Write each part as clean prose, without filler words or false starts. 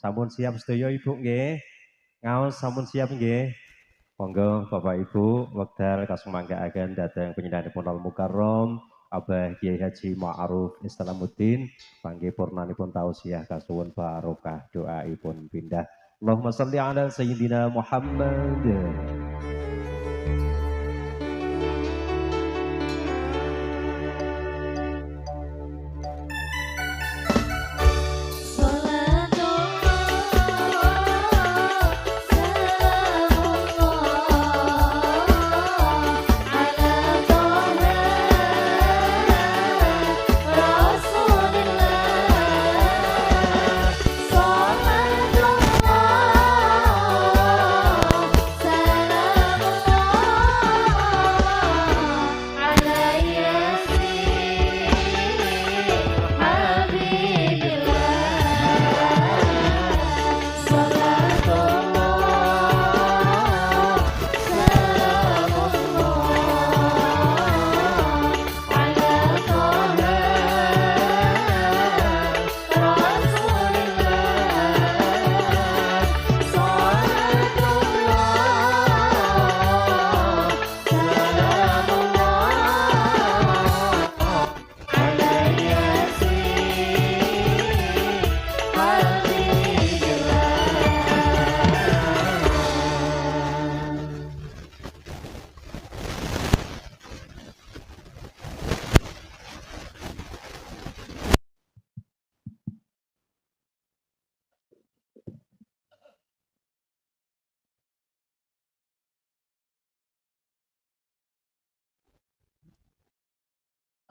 Sampun siap sedaya Ibu nggih? Ngaos sampun siap nggih? Monggo Bapak Ibu wekdal kasumangkaaken dhateng penyinaranipun Al Mukarram Abah Kiai Haji Ma'ruf Islamuddin panggih purnanipun tausiah kasuwun barokah doaipun pindah. Allahumma shalli ala sayyidina Muhammad.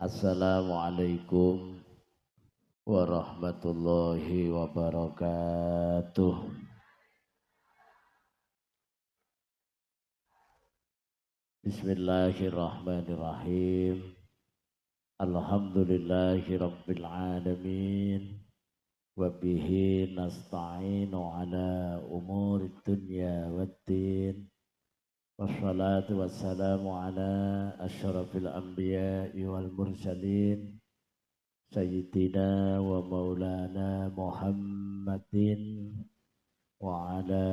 Assalamualaikum warahmatullahi wabarakatuh. Bismillahirrahmanirrahim. Alhamdulillahi rabbil alamin. Wa bihi nasta'inu ala umuri dunya waddin. Wassalatu wassalamu ala asyrafil anbiya'i wal mursalin Sayyidina wa maulana Muhammadin wa ala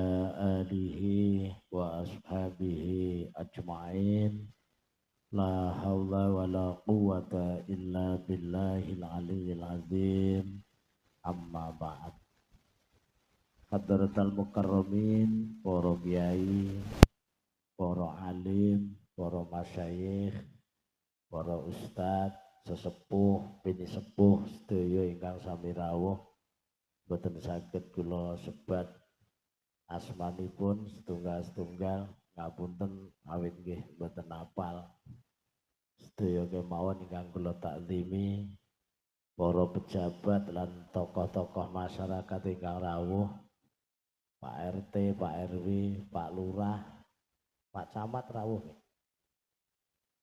alihi wa ashabihi ajma'in. La hawla wa la quwata illa billahil aliyyil azim. Amma ba'd. Hadratal mukarramin, para kiai, para alim, para masyayikh, para ustadz, sesepuh, bini sepuh, sedaya ingkang sami rawuh, boten saged kula sebat asmanipun setunggal-setunggal, ngapunten awit nggih boten hafal. Sedaya kemawon ingkang kula taklimi, para pejabat lan tokoh-tokoh masyarakat ingkang rawuh, Pak RT, Pak RW, Pak Lurah, Pak Camat rawuh nggih.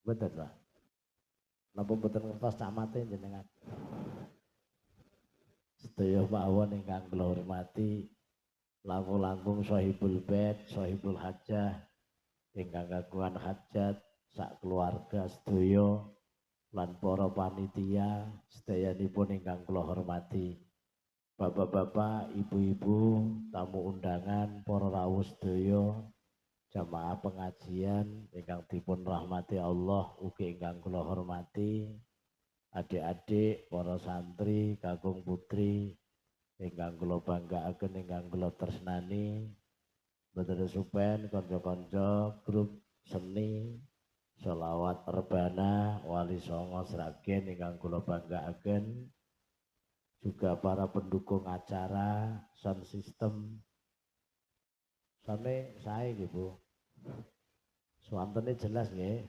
Betul Pak. Napa mboten ngertos camate jenengan? Sedaya mawon ingkang kula hormati, langkung-langkung sahibul bait, sahibul hajah, ingkang kagungan hajat, sak keluarga sedaya lan para panitia sedayanipun ingkang kula hormati. Bapak-bapak, ibu-ibu, tamu undangan, para rawuh sedaya, jamaah pengajian ingkang dipun rahmati Allah ugi ingkang kula hormati, adik-adik, para santri, kakung putri ingkang kula banggaaken, ingkang kula tresnani, boten supen kanca-kanca grup seni Sholawat Rebana Wali Songo Sragen ingkang kula banggaaken, juga para pendukung acara sound system. Sone saya nggih Bu. Swantene jelas nggih.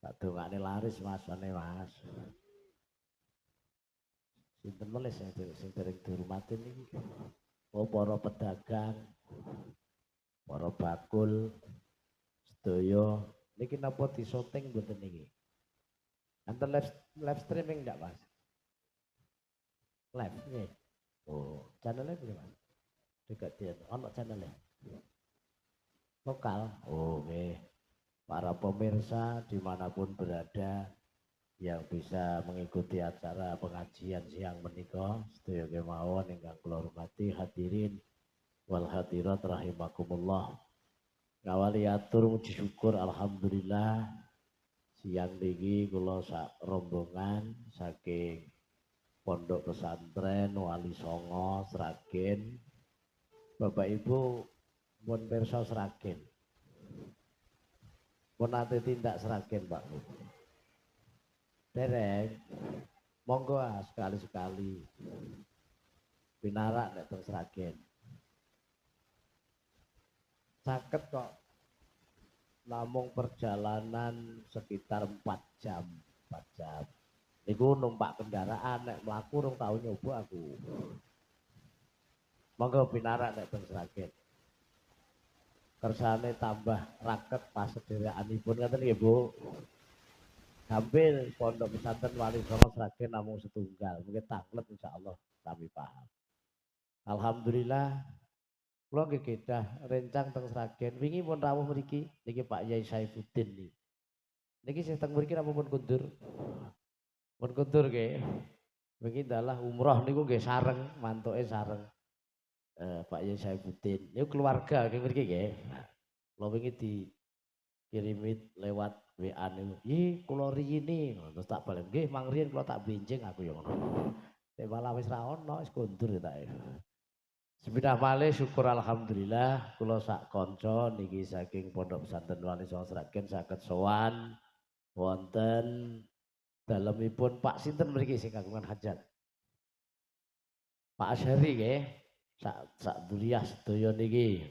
Tak dongane laris Mas, sone Mas. Sinten meneh sing dereng dihormati niki? Oh, para pedagang, para bakul, sedaya niki napa disyuting mboten niki? Enten live streaming ndak Mas? Live nggih. Oh, channelnya piye Mas? Dekat dia, ono channelnya. Lokal. Oh, nggih. Para pemirsa dimanapun berada, yang bisa mengikuti acara pengajian siang menika sedaya kemawon ingkang kula hormati hadirin wal hadirat rahimakumullah. Ngawali atur muji syukur alhamdulillah siang niki kula sak rombongan saking Pondok Pesantren Wali Songo Sragen. Bapak Ibu pun pirsa Sragen. Pun nate tindak Sragen, Pak. Dereng, monggo sekali-sekali pinarak nek teng Sragen. Saged kok namung perjalanan sekitar 4 jam, 4 jam. Niku numpak kendaraan nek mlaku rong tau nyoba aku. Monggo pinarak nek teng Sragen. Kersane tambah raket pas sederekanipun ngoten nggih, Bu. Hampir Pondok Pesantren Wali Songo Sragen namung setunggal, mungkin taklet insyaallah sami paham. Alhamdulillah kula nggih kedah rencang teng Sragen. Wingi pun rawuh mriki niki Pak Yai Saifuddin niki. Niki sing teng mriki napa pun kundur? Pun kundur nggih. Wingi dalah umroh niku nggih sareng, mantuke sareng. Pak Yai Saifuddin. Niku keluarga nggih mriki nggih. Kula wingi dikirimi lewat WA niku. "Ih, kula riyini." Terus tak balen, "Nggih, Mang Riyen kula tak benjing aku ya ngono." Nek malah wis ra ono, wis kundur tak. Sepidah malih syukur alhamdulillah kula sak kanca niki saking Pondok Pesantren Wali Songo Sragen saged sowan wonten dalemipun Pak sinten mriki sing kagungan hajat. Pak Asyari nggih. Sak duriyah sedaya niki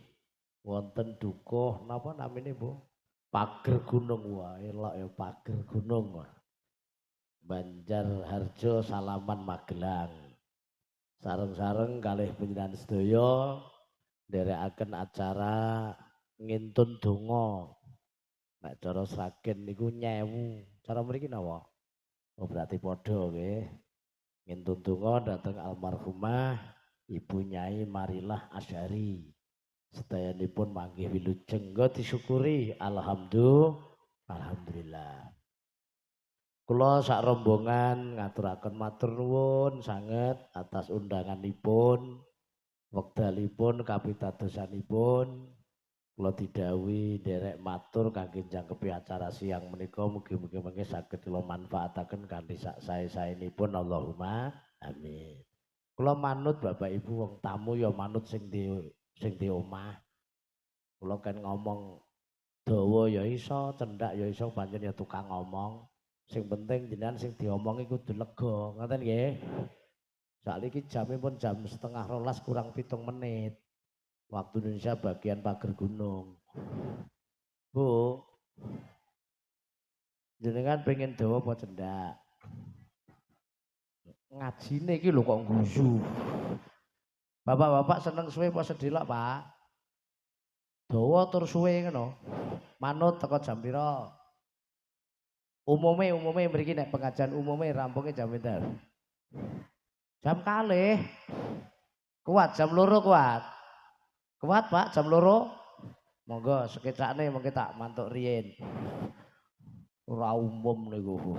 wonten dukuh napa namine, Bu? Pager Gunung. Wah, elok ya Pager Gunung. Banjarharjo Salaman Magelang. Sareng-sareng kalih panjenengan sedaya nderekaken acara ngintun donga. Nek cara Sragen niku nyewu. Cara mriki napa? Oh, berarti padha nggih. Ngintun donga dhateng almarhumah Ibu Nyai Marilah Asyari. Sedayanipun manggih wilujeng disyukuri alhamdulillah. Kula sak rombongan ngaturaken matur nuwun sanget atas undanganipun, wekdalipun kapitadosanipun. Kula didhawuhi nderek matur kangge njangkepi acara siang menika mugi-mugi mengke saged kula manfaataken kanthi sak sae-saenipun Allahumma amin. Kula manut Bapak Ibu wong tamu ya manut sing di omah. Kula kan ngomong dawa ya iso, cendak ya iso, pancen ya tukang ngomong. Sing penting jenengan sing diomongi kudu lega, ngoten nggih. Saiki jamipun jam 11:30 kurang 7 menit. Waktu Indonesia bagian Pager Gunung. Bu, jenengan pengen dawa apa cendak? Ngajine iki lho kok guyu. Bapak-bapak seneng suwe apa sedelok, Pak? Dawa tur suwe ngono. Manut teko jam pira? Umume mriki nek pengajian umume rampunge jam pinten? Jam kalih. Kuat jam 2 kuat. Kuat Pak jam 2. Monggo sekecakne mengke tak mantuk riyin. Ora umum niku.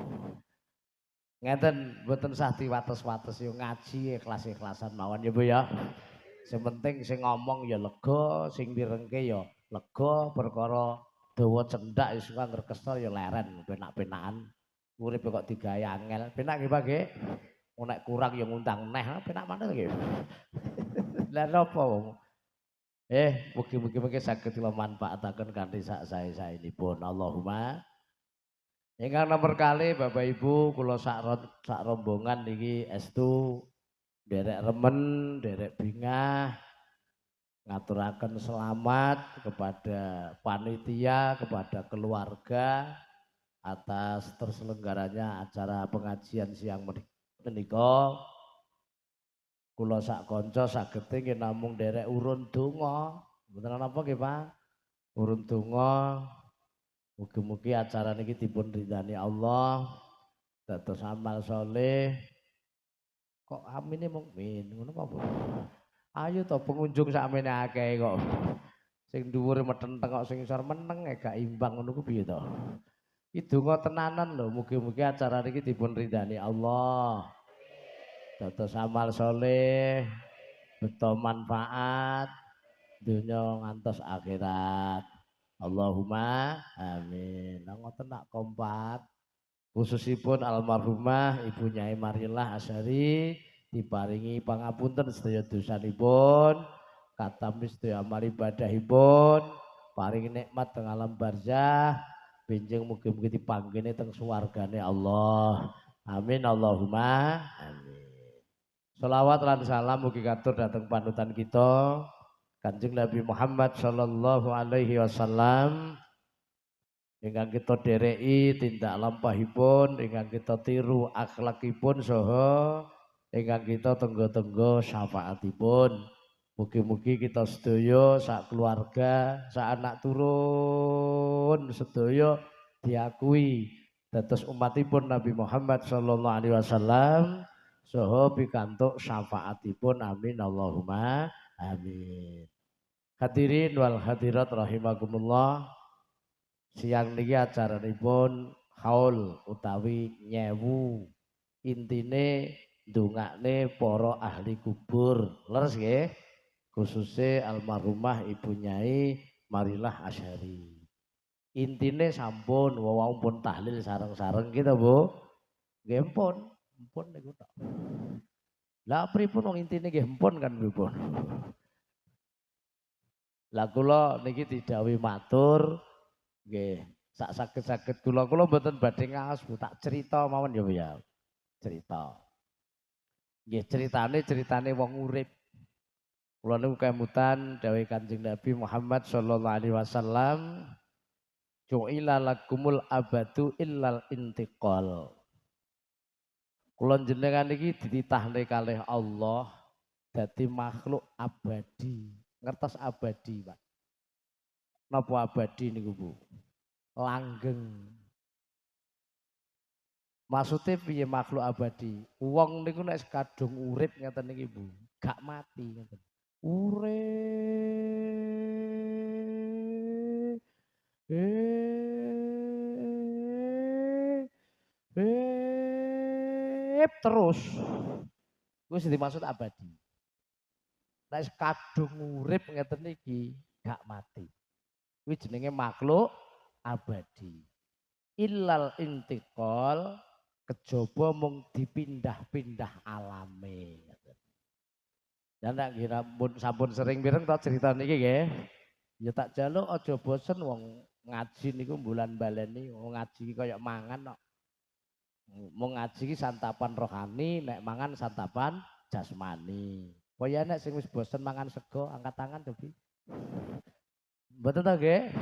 Ngeten mboten sah diwates-wates yo ngaji ikhlas-ikhlasan mawon ya Bu ya. Sing penting sing ngomong ya lega, sing direngke ya lega perkara dawa cendak iso ngrekesno ya leren penak-penakan. Uripe kok digawe angel. Penak nggih Pak nggih. Nek kurang ya ngundang neh, penak manut nggih. Lah napa wong? Mugi-mugi mengke saged kula manfaataken kanthi sak sae-saenipun. Allahumma. Ingkang nomor kali Bapak Ibu kula sak rombongan niki estu derek remen, derek bingah ngaturaken selamat kepada panitia, kepada keluarga atas terselenggaranya acara pengajian siang menika. Kula sak kanca sagete nggih namung derek urun donga. Mboten napa nggih Pak? Urun donga. Mugi-mugi acara niki dipun ridani Allah. Dados amal saleh. Kok amine mukmin ngono apa, Bu? Ayo to pengunjung sakmene akeh kok. Sing dhuwur metenteng kok sing isor meneng gak imbang ngono ku piye to? Iki donga tenanan lho, mugi-mugi acara niki dipun ridani Allah. Dados amal soleh, beto manfaat, dunya ngantos akhirat. Allahumma amin. Nah ngoten nak kompak. Khususipun almarhumah Ibu Nyai Marilah Asyari diparingi pangapunten sedaya dosanipun, katampi sedaya amal ibadahipun, paringi nikmat teng alam barzah, benjing mugi-mugi dipanggene teng swargane Allah. Amin Allahumma amin. Sholawat lan salam mugi katur dateng panutan kita Kanjeng Nabi Muhammad sallallahu alaihi wasallam. Ingkang kita dereki tindak lampahipun, ingkang kita tiru akhlakipun saha ingkang kita tenggo-tenggo syafaatipun. Mugi-mugi kita sedaya sak keluarga, sak anak turun sedaya diakui dados umatipun Nabi Muhammad sallallahu alaihi wasallam saha pikantuk syafaatipun. Amin Allahumma amin. Hadirin wal hadirat rahimakumullah. Siang niki acaranipun haul utawi nyewu, intine ndongakne para ahli kubur. Leres nggih, khususe almarhumah Ibu Nyai Marilah Asyari. Intine sampun wau pun tahlil sareng-sareng kita, Bu. Nggih empun niku tok. Lah pripun wong intine nggih empun kan pripun. Lah kula niki didhawuhi matur nggih, sak saged-saged kula mboten badhe ngaos Bu, tak cerita mawon ya Bu ya. Cerita. Nggih ceritane wong urip. Kula niku kemutan dawuh Kanjeng Nabi Muhammad sallallahu alaihi wasallam, "Ju'ila lakumul abadu illal intiqal." Kula jenengan iki dititahne kalih Allah dadi makhluk abadi. Ngertos abadi, Pak. Napa abadi niku Bu? Langgeng. Maksudnya piye makhluk abadi? Wong niku nek kadung urip ngeten iki Bu, gak mati ngeten. Urip. Terus. Kuwi sing dimaksud abadi. Nek kadung urip ngeten iki gak mati. Kuwi jenenge makhluk abadi. Illal intiqal, kejaba mung dipindah-pindah alame. Dan tak kira sampun sering mireng ta cerita niki nggih. Ya tak jaluk aja bosen wong ngaji niku bulan baleni, wong ngaji iki kaya mangan kok. Mung ngaji iki santapan rohani, nek mangan santapan jasmani. Kaya nek sing wis bosen mangan sego angkat tangan to, Bi. Mboten to nggih?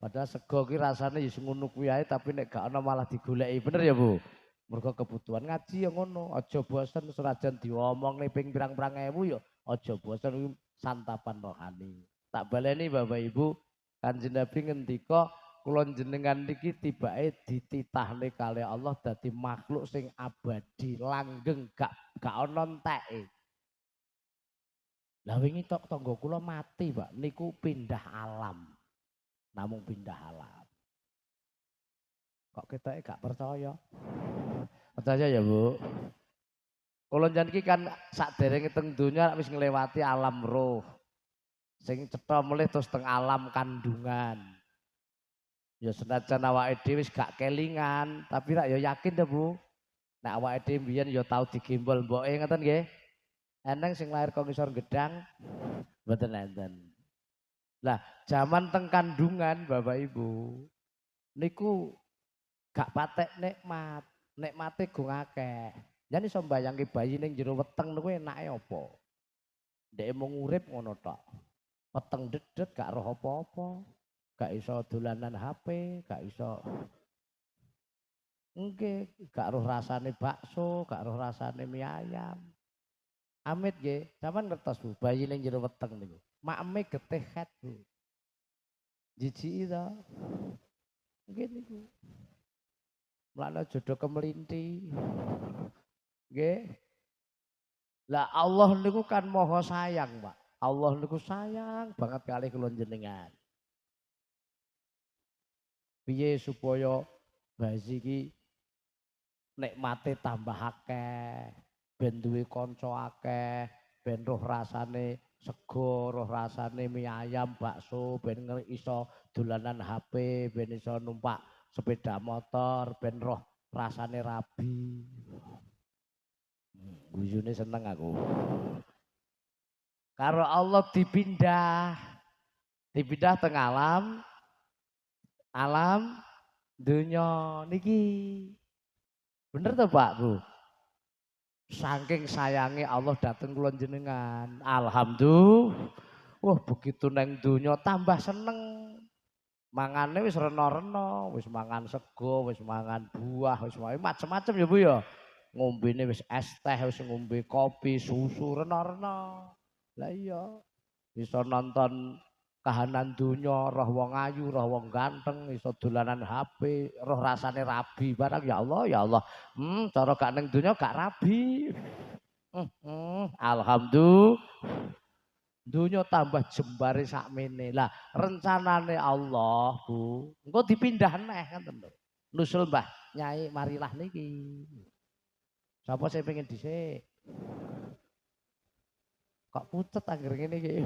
Padahal sego ki rasane ya ngono kuwi ae tapi nek gak ana malah digoleki. Bener ya, Bu? Mergo kebutuhan ngaji ya ngono, aja bosen senajan diomongne ping pirang-pirang ewu ya aja bosen santapan rohani. Tak baleni Bapak Ibu, Kanjeng Nabi ngendika kula jenengan niki tibake dititahne kalih Allah dadi makhluk sing abadi, langgeng, gak ana enteke. Lah wingi tok tangga kula mati, Pak, niku pindah alam. Namung pindah alam. Kok ketoke gak percaya? Percaya ya, Bu. Kula niki kan saderenge teng donya wis nglewati alam roh. Sing cetha melih terus teng alam kandungan. Ya senajan awake dhewe wis gak kelingan, tapi rak ya yakin to, Bu. Nek awake dhewe mbiyen ya tau digembol mboke ngoten nggih. Eneng sing lahir kok ngisor gedang mboten enten. Lah, zaman teng kandungan Bapak Ibu niku gak patek nikmat. Nikmate gong akeh. Jan iso mbayangke bayi ning jero weteng niku enake apa? Ndek mung urip ngono tok. Weteng dedet gak roh apa-apa. Gak iso dolanan HP, gak iso gak roh rasane bakso, gak roh rasane mie ayam. Amit nggih, sampean ngertos Bu, bayi ning jero weteng niku. Makme getih het Bu. Jijiki to. Nggih niku. Mulane jodoh kemelinti. Nggih. Lah Allah niku kan maha sayang, Pak. Allah niku sayang banget kali kula jenengan. Piye supaya Bayi iki nikmate tambah akeh, ben duwe kanca akeh, ben roh rasane sego, roh rasane mie ayam, bakso, ben iso dolanan HP, ben iso numpak sepeda motor, ben roh rasane rabi. Guyune seneng aku. Karo Allah dipindah teng alam dunya niki. Bener toh Pak Bu? Saking sayangi Allah dateng kula jenengan. Alhamdulillah. Wah, begitu neng dunya tambah seneng. Mangane wis rena-rena, wis mangan sego, wis mangan buah, wis macem-macem ya Bu ya. Ngombene wis es teh, wis ngombe kopi, susu rena-rena. Lah iya. Bisa nonton kahanan dunya, roh wong ayu, roh wong ganteng, iso dolanan HP, roh rasane rabi barang ya Allah, ya Allah. Cara gak ning dunya gak rabi. Alhamdulillah. Dunya tambah jembare sakmene. Lah rencanane Allah, Bu, engko dipindah neh ngoten lho. Nusul Mbah Nyai marilah niki. Sapa sing pengen dhisik? Kok pucet anggere ngene iki.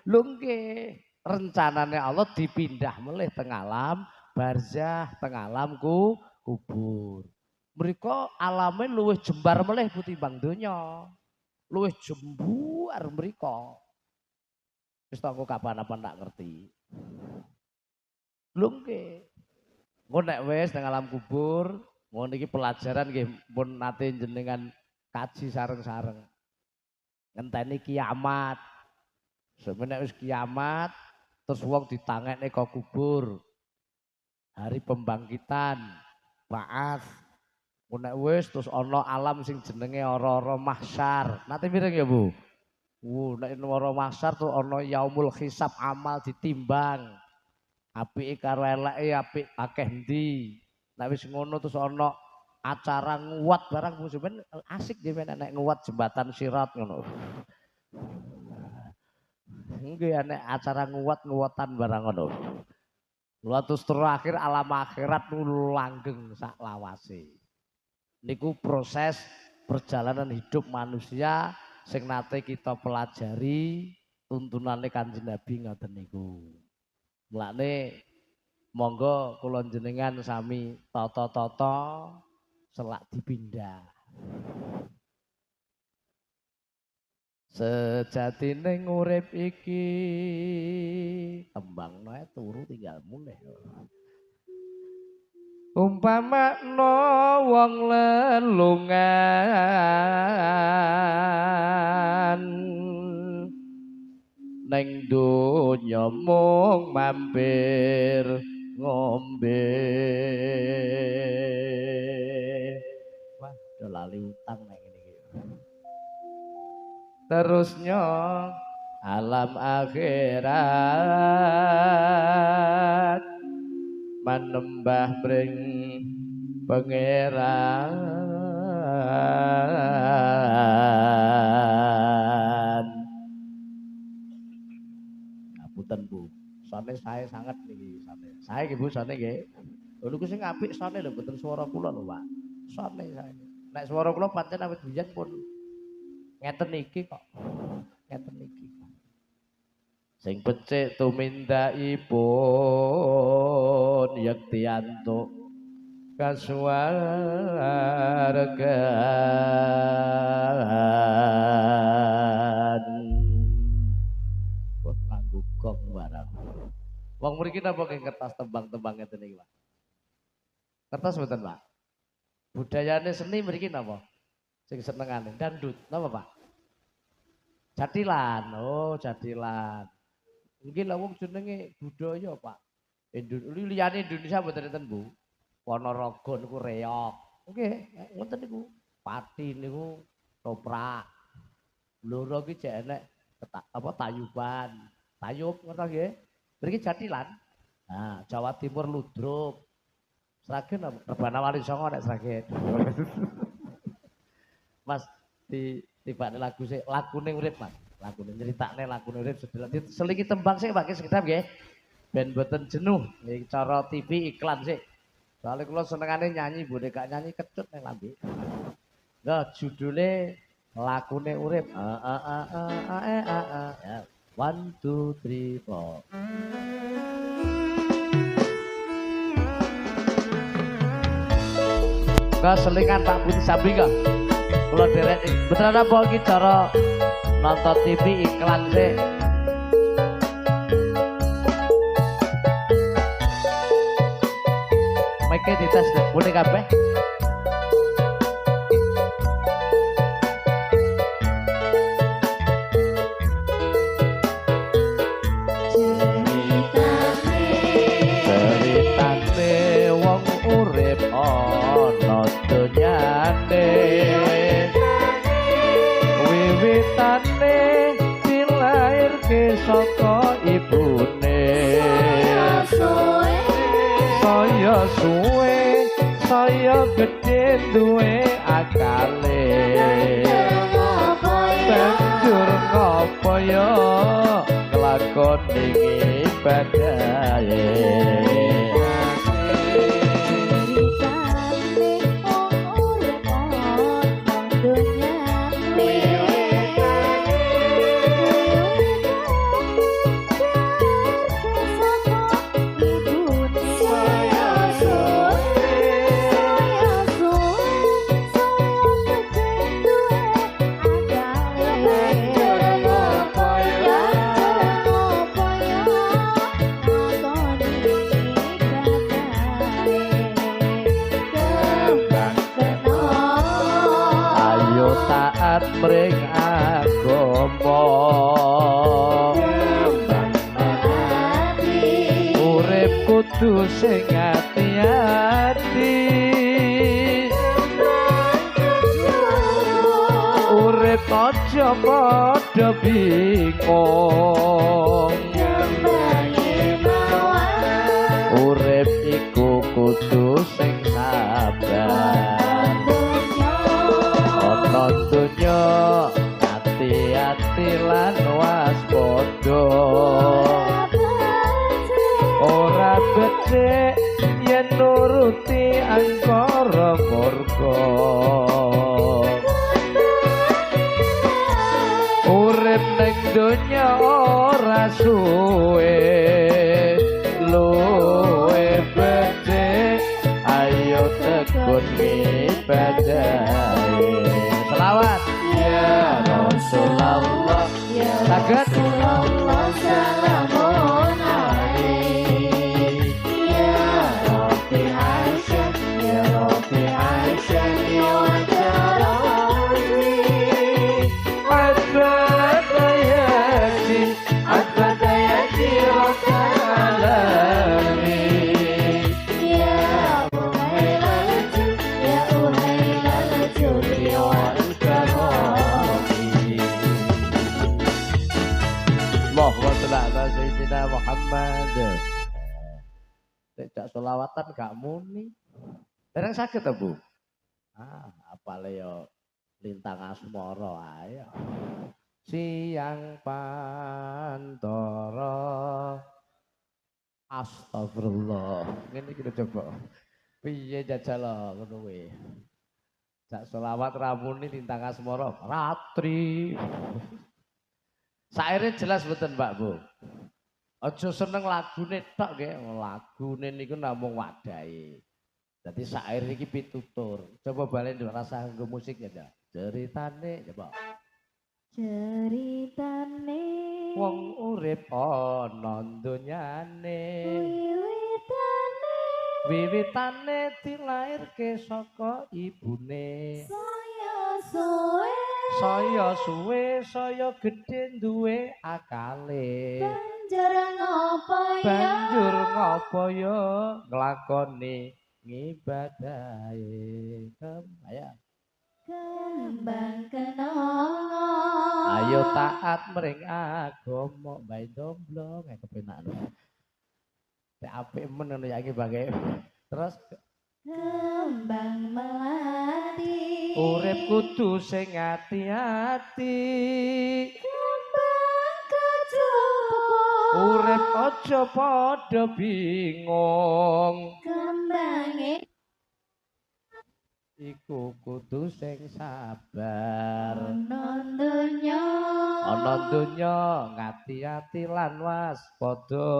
Lho nggih, rencanane Allah dipindah melih teng alam barzah, teng alam kubur. Mriko alame luwih jembar melih ketimbang donya. Luwih jembar mriko. Wis aku kapan-kapan tak ngerti. Lho nggih. Engko nek wis teng alam kubur, ngono iki pelajaran nggih pun nate jenengan kaji sareng-sareng. Ngenteni kiamat. Sebenarnya wis kiamat terus wong ditangekne ke kubur. Hari pembangkitan, Ba'ats. Nek wis terus ana alam sing jenenge ora-ora mahsyar. Nate mireng ya, Bu? Nek ora mahsyar tuh ana yaumul hisab, amal ditimbang. Apike karo eleke apik akeh ndi. Nek wis ngono terus ana acara nguwat barang Bu, sampeyan asik dhewe nek nguwat jembatan Sirat ngono. Nggih nek acara nguwat-nguwatan barang ngono. Lha terus terakhir alam akhirat langgeng sak lawase. Niku proses perjalanan hidup manusia sing nate kita pelajari tuntunane Kanjeng Nabi ngoten niku. Mulane monggo kula jenengan sami tata-tata selak dipindah. Sejatine urip iki tembang noe turu tinggal mulih. Umpamakna wong lelungan ning donya mung mampir ngombe. Wah, udah lali utang nek ngene iki. Terusnya alam akhirat manembah mring pangeran. Ngapunten Bu, sone sae sanget niki sone. Sae nggih Bu sone nggih. Lho niku sing apik sone lho mboten swara kula lho Pak. Sone sae. Nek swara kula pancen awit biyen pun ngeten iki kok. Ngeten iki. Sing becik tumindakipun yektiyantuk kasuwargan. Wah nganggo gong barang. Wong mriki napa nggih kertas tembang-tembang ngeten iki, Pak? Kertas mboten, Pak? Budayane seni mriki napa? Sing senengane dangdut, napa, Pak? Jatilan. Oh, jatilan. Mungkin lah wong jenenge budaya, Pak. Liyane Indonesia mboten enten, Bu. Ponorogo niku reog. Nggih, ngoten niku. Pati niku toprak. Blora ki jek enek apa tayuban. Tayub ngoten nggih. Mriki jatilan. Nah, Jawa Timur ludruk. Sragen apa? Rebana Wali Songo nek Sragen. Mas tibane lagu sik, lagune urip, Mas. Lagune nyeritakne lagune urip selingi tembang sik Pak sekedap nggih. Ben mboten jenuh. Nggih cara TV iklan sik. Soalnya kula senengane nyanyi, mbone gak nyanyi kecut nang lambe. Lah judule lakune urip. Ya. 1 2 3 4. Selingan Pak Budi Sabika. Kula derek betul apa iki cara nonton TV iklan sih. Mike dites boleh kabeh. Ceritane wong urip ana donyane. Wiwitane dilairke saka ibune. Saya suwe, saya gedhe duwe akale. Banjur ngopo yo nglakoni ibadahe. Taat mring agama urip kudu sing ati-ati urip aja padha bingung urip iku kudu sing sabar donya hati-hati lan waspada ora becik yen nuruti angkara murka urip ning donya ora suwe luwe becik ayo tekun ibadah selawat ya Rasulullah ya Rasulullah salamun alaik ya Rabbi Aisyah ya Rabbi Aisyah ya Wajarawi Adbadayati Rabbal Alamin ya Uhailalatul ya Uhailalatul ya Allahumma sholli ala sayyidina Muhammad. Tidak selawatan gak muni. Dereng sakit ta, Bu? Apale yo lintang asmara ae. Siang pantara. Astagfirullah. Ngene iki coba. Piye jajal ngono kuwi. Jak selawat ra muni lintang asmara ratri. Saire jelas mboten Mbak Bu. Aja seneng lagune tok nggih, lagune niku namung wadahe. Dadi sair iki pitutur. Coba balen rasa nggo musik ya, Ndak. Ceritane coba. Ceritane Wong urip ana donyane. Wiwitane dilairke saka ibune. Saya suwe, saya gedhe duwe akale. Banjur ngopo ya nglakoni ngibadahe. Ayo. Kembang kenanga. Ayo taat mring agama, bae domblong kepenak. Nek apik men ngono ya iki bangke. Terus kembang melati. Urip kudu sing ati-ati. Kembang kecupu. urip aja padha bingung. Kembange Iku kudu sing sabar. ana Donya ngati-ati lan waspada.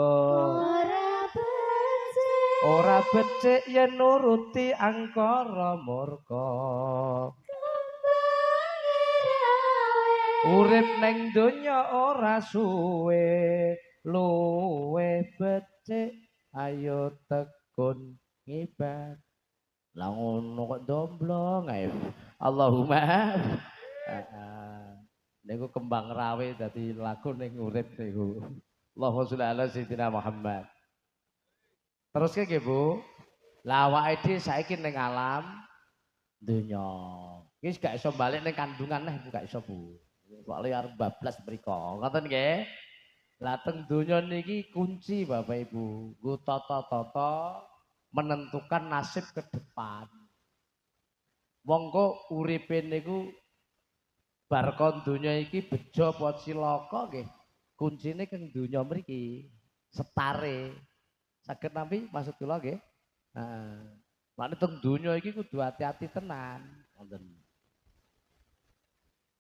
Ora becik yen nuruti angkara murka. Urip ning donya ora suwe, luwe becik ayo tekun ngibat. Lah ngono kok domblong ae. Allahumma. Niku kembang rawe dadi lagu ning urip niku. Allahumma sholli ala sayyidina Muhammad. Terus nggih Bu. Lah awake dhewe saiki ning alam donya. Iki gak iso balik ning kandungan Bu, gak iso Bu. Kok liar bablas mriko. Ngoten nggih. Lah teng donya niki kunci Bapak Ibu. Nggo tata-tata menentukan nasib ke depan. Wong kok uripe niku bar kon donya iki bejo apa cilaka nggih. Kuncine keng donya mriki. Setare. Saged nampi maksud kula nggih. Heeh. Mane teng donya iki kudu hati-hati tenan. Ngoten.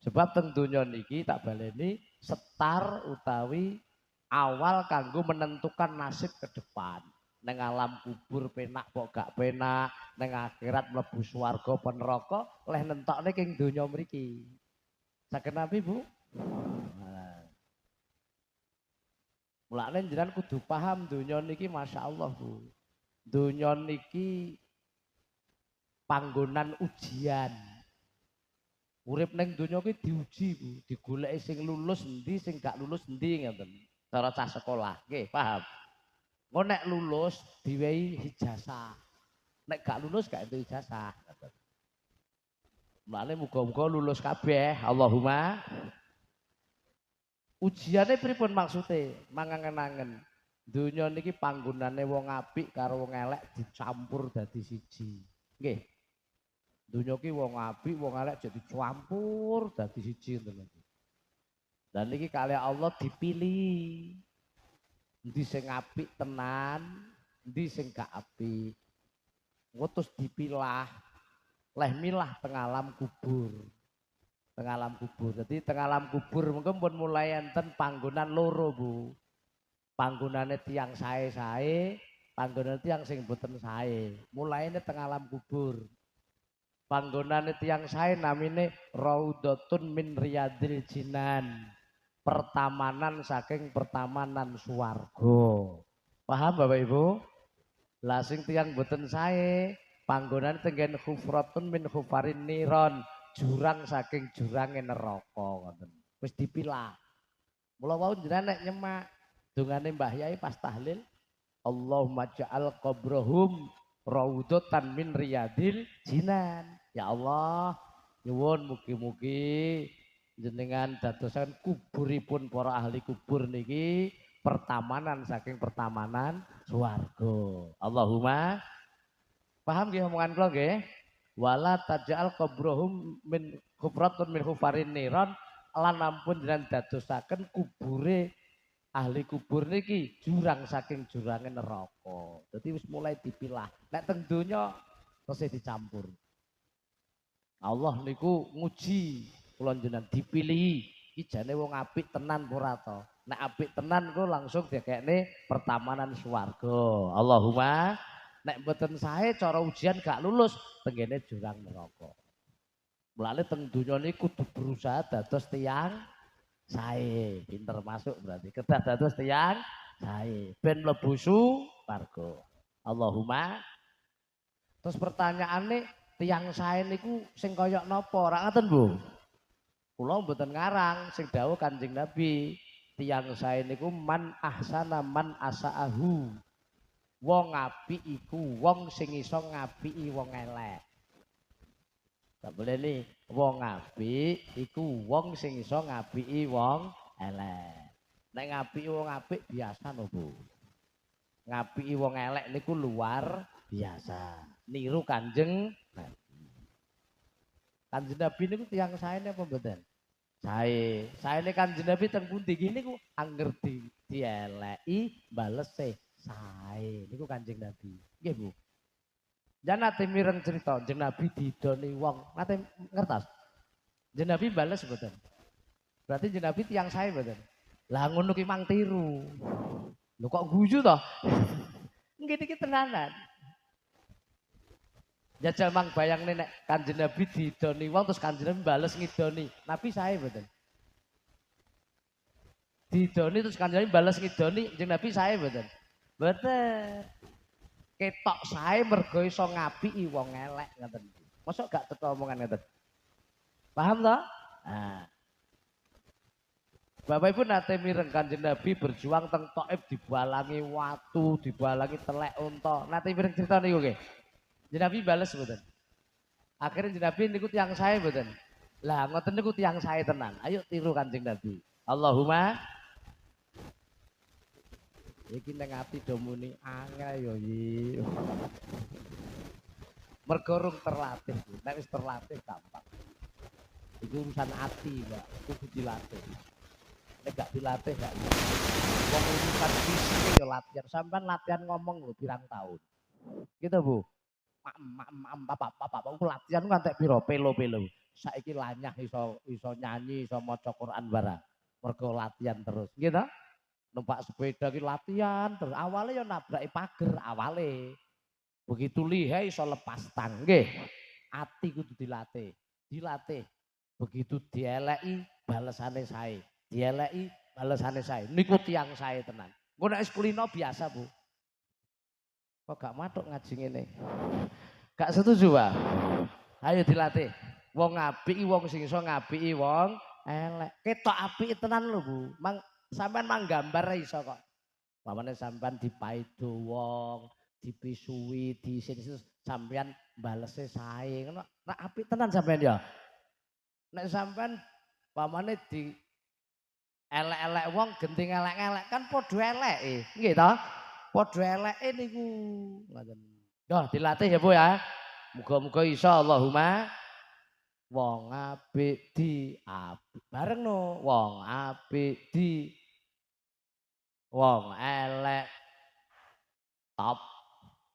Sebab teng donya niki tak baleni setar utawi awal kanggo menentukan nasib ke depan. Neng alam kubur penak kok gak penak, neng akhirat mlebu swarga apa neraka, leh nentokne king donya mriki. Saged napa Bu? Mulane jenengan kudu paham donya niki masyaallah Bu. Donya niki panggonan ujian. Urip neng donya ki diuji Bu, digoleki sing lulus endi, sing gak lulus endi ngoten. Cara cah sekolah, nggih, paham? Engko nek lulus diwehi ijazah. Nek gak lulus gak entuk ijazah. Mulane muga-muga lulus kabeh. Allahumma. Ujiane pripun maksude? Mangangen-angen. Donya niki panggonane wong apik karo wong elek dicampur dadi siji. Nggih. Donya ki wong apik, wong elek jadi dicampur dadi siji ngoten. Dan niki kalih Allah dipilih. Endi sing apik tenan, endi sing gak apik. Ngutus dipilah, leh milah teng alam kubur. Teng alam kubur. Jadi teng alam kubur mungkin pun mulai enten panggonan loro Bu. Panggonane tiang sae-sae, panggonan tiang sing boten sae. Mulaine teng alam kubur. Panggonane tiang sae namine Raudhatun min Riyadil Jinan. Pertamanan saking pertamanan swarga. Paham Bapak Ibu? Lah sing tiyang boten sae, panggonan tenggen Hufratun min Hufarin Niron, jurang saking jurange neraka ngoten. Wis dipilah. Mula wau jenengan nek nyemak dongane Mbah Yai pas tahlil, Allahumma ja'al qabrahum raudhatan min riyadil jinan. Ya Allah, nyuwun mugi-mugi jenengan dadosaken kuburipun para ahli kubur niki pertamanan saking pertamanan swarga. Allahumma. Paham nggih omongan kula nggih? Wala taj'al qabrahum min hufratun min hufarin niron, lan ampun jenengan dadosaken kubure ahli kubur niki jurang saking jurange neraka. Dadi wis mulai dipilah. Nek teng donya tesih dicampur. Allah niku nguji kula jenengan dipilih iki jane wong apik tenan ora to. Nek apik tenan ku langsung dikekne pertamanan swarga. Allahumma. Nek mboten sae cara ujian gak lulus tenggene jurang neraka. Mulane teng donya niku kudu berusaha dados tiyang sae. Pinter masuk berarti. Kedah dados tiyang sae ben mlebu swarga. Allahumma. Terus pertanyaane tiyang sae niku sing kaya napa? Ora ngoten, Bu? Kula mboten ngarang sing dawuh Kanjeng Nabi, tiyang sae niku man ahsana man asaahu. Wong apik iku wong sing iso ngapiki wong elek. Tak boleh nih, wong apik iku wong sing iso ngapiki wong elek. Nek ngapiki wong apik biasa no Bu. Ngapiki wong elek niku luar biasa. Niru Kanjeng Nabi. Kanjeng Nabi niku tiyang sae napa mboten? Sae. Saene Kanjeng Nabi teng pundi iki niku anger dieleki balese sae. Niku Kanjeng Nabi. Nggih, Bu. Jan nate mireng cerita Kanjeng Nabi didoni wong. Nate ngertos? Kanjeng Nabi bales mboten? Berarti Kanjeng Nabi tiyang sae mboten? Lah ngono ki mang tiru. Lho kok guyu to? Nggih iki tenanan. Jajal mang bayang nek Kanjeng Nabi didoni wong terus Kanjeng Nabi bales ngidoni. Nabi sae mboten? Didoni terus Kanjeng Nabi bales ngidoni, Kanjeng Nabi sae mboten? Mboten. Ketok sae mergo iso ngapiki wong elek ngoten. Mosok gak tetep omongan ngoten. Paham toh? Nah. Bapak Ibu nate mireng Kanjeng Nabi berjuang teng Thaif dibalangi watu, dibalangi telek unta. Nate mireng cerita niku nggih. Kanjeng Nabi bales mboten? Akhirnya Kanjeng Nabi niku tiyang sae mboten? Lah ngoten niku tiyang sae tenan. Ayo tiru Kanjeng Nabi. Allahumma iki nang ati do muni angel yo iki. Mergo rung terlatih. Nek wis terlatih gampang. Itu urusan ati, Mbak. Kudu dilatih. Nek gak dilatih gak. Wong urusan fisik yo latihan. Sampeyan latihan ngomong lho pirang tahun. Gitu, Bu. Bapak latihan ngantek piro pelo-pelo. Saiki lanyah iso nyanyi, iso maca Quran barang. Mergo latihan terus. Gitu. Numpak sepeda ki latihan terus. Awalnya yo nabraki pager awale. Begitu lihai iso lepas tang. Nggih. Ati kudu dilatih. Dilatih. Begitu dieleki balesane sae. Dieleki balesane sae. Niku tiyang sae tenan. Engko nek wis kulino biasa, Bu. Kok gak matuk ngaji ngene. Gak setuju, Pak? Ayo dilatih. Wong apiki wong sing iso ngapiki wong elek. Ketok apiki tenan lho, Bu. Mang sampean manggambar iso kok. Pamane sampean dipaido wong, dipisui, disin sampean balese sae. Ngono. Nek apik tenan sampean ya. Nek sampean pamane di elek-elek wong genting elek-elek kan padha eleke. Nggih to? Padha eleke niku. Ngoten. Yo dilatih ya Bu ya. Muga-muga iso Allahumma wong apik di apik. Bareng no. Wong apik di wong elek top.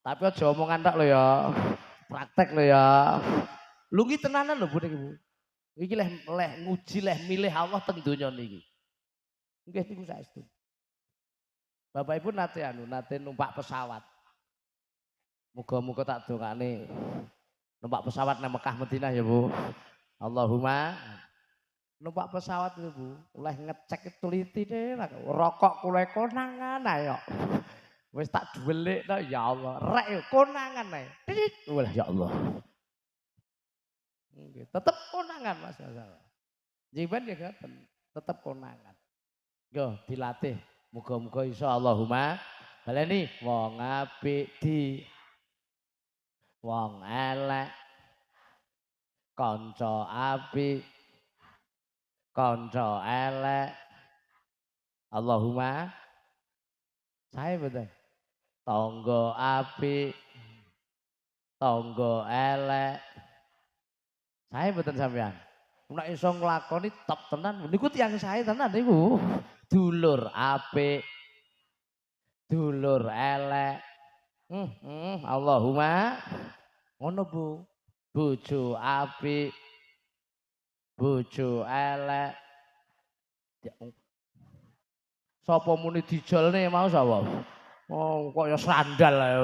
Tapi aja omongan tok lho ya. Praktek lho ya. Lu ki tenanan lho Bu niki Bu. Iki leh nguji leh milih Allah teng donya niki. Nggih niku saestu. Bapak Ibu nate numpak pesawat. Muga-muga tak dongane numpak pesawat nang Mekah Madinah ya Bu. Allahumma numpak pesawat itu Bu, oleh ngecek teliti deh, rokok kule konangan ayo. Wis tak duwelik to ya Allah, rek konangan ae. Wah ya Allah. Tetep konangan Mas masalah. Jiban ya ngoten, tetep konangan. Yo dilatih, muga-muga iso Allahumma baleni wong apik di wong elek kanca apik kanca elek Allahumma sae betul tangga apik tangga elek sae mboten sampean nek iso nglakoni top tenan niku tiyang sae tenan niku dulur apik dulur elek Allahumma ngono Bu bojo apik bojo elek sapa muni dijolne mau sapa oh kok ya sandal ae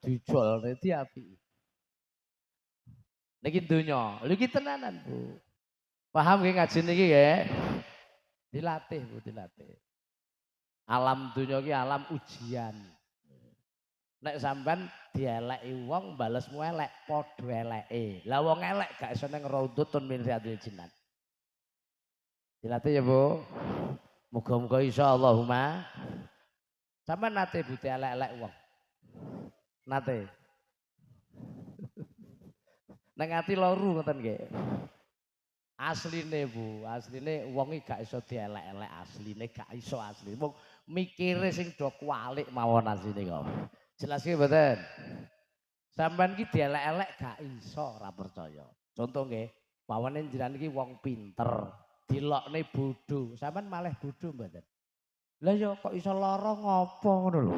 dijolne diapiki niki donya lho iki tenanan Bu paham nggih ngaji niki nggih dilatih Bu dilatih alam donya ki alam ujian nek sampean dieleki wong balesmu elek padha eleke. Lah wong elek gak iso ning raudhatun min riyadil jinan. Dilatih ya, Bu. Muga-muga iso Allahumma. Sampeyan nate Bu elek-elek wong. Nate. Nang ati loru ngoten nggih. Asline Bu, asline wong iki gak iso dielek-elek asline gak iso asli. Wong mikire sing do kualik mawon asline kok. Jelas ki mboten? Sampeyan ki dielek-elek gak iso ora percaya. Contoh nggih, pawene jenengan iki wong pinter, dilokne bodho. Sampeyan malih bodho mboten? Lah ya kok iso lara ngopo ngono lho.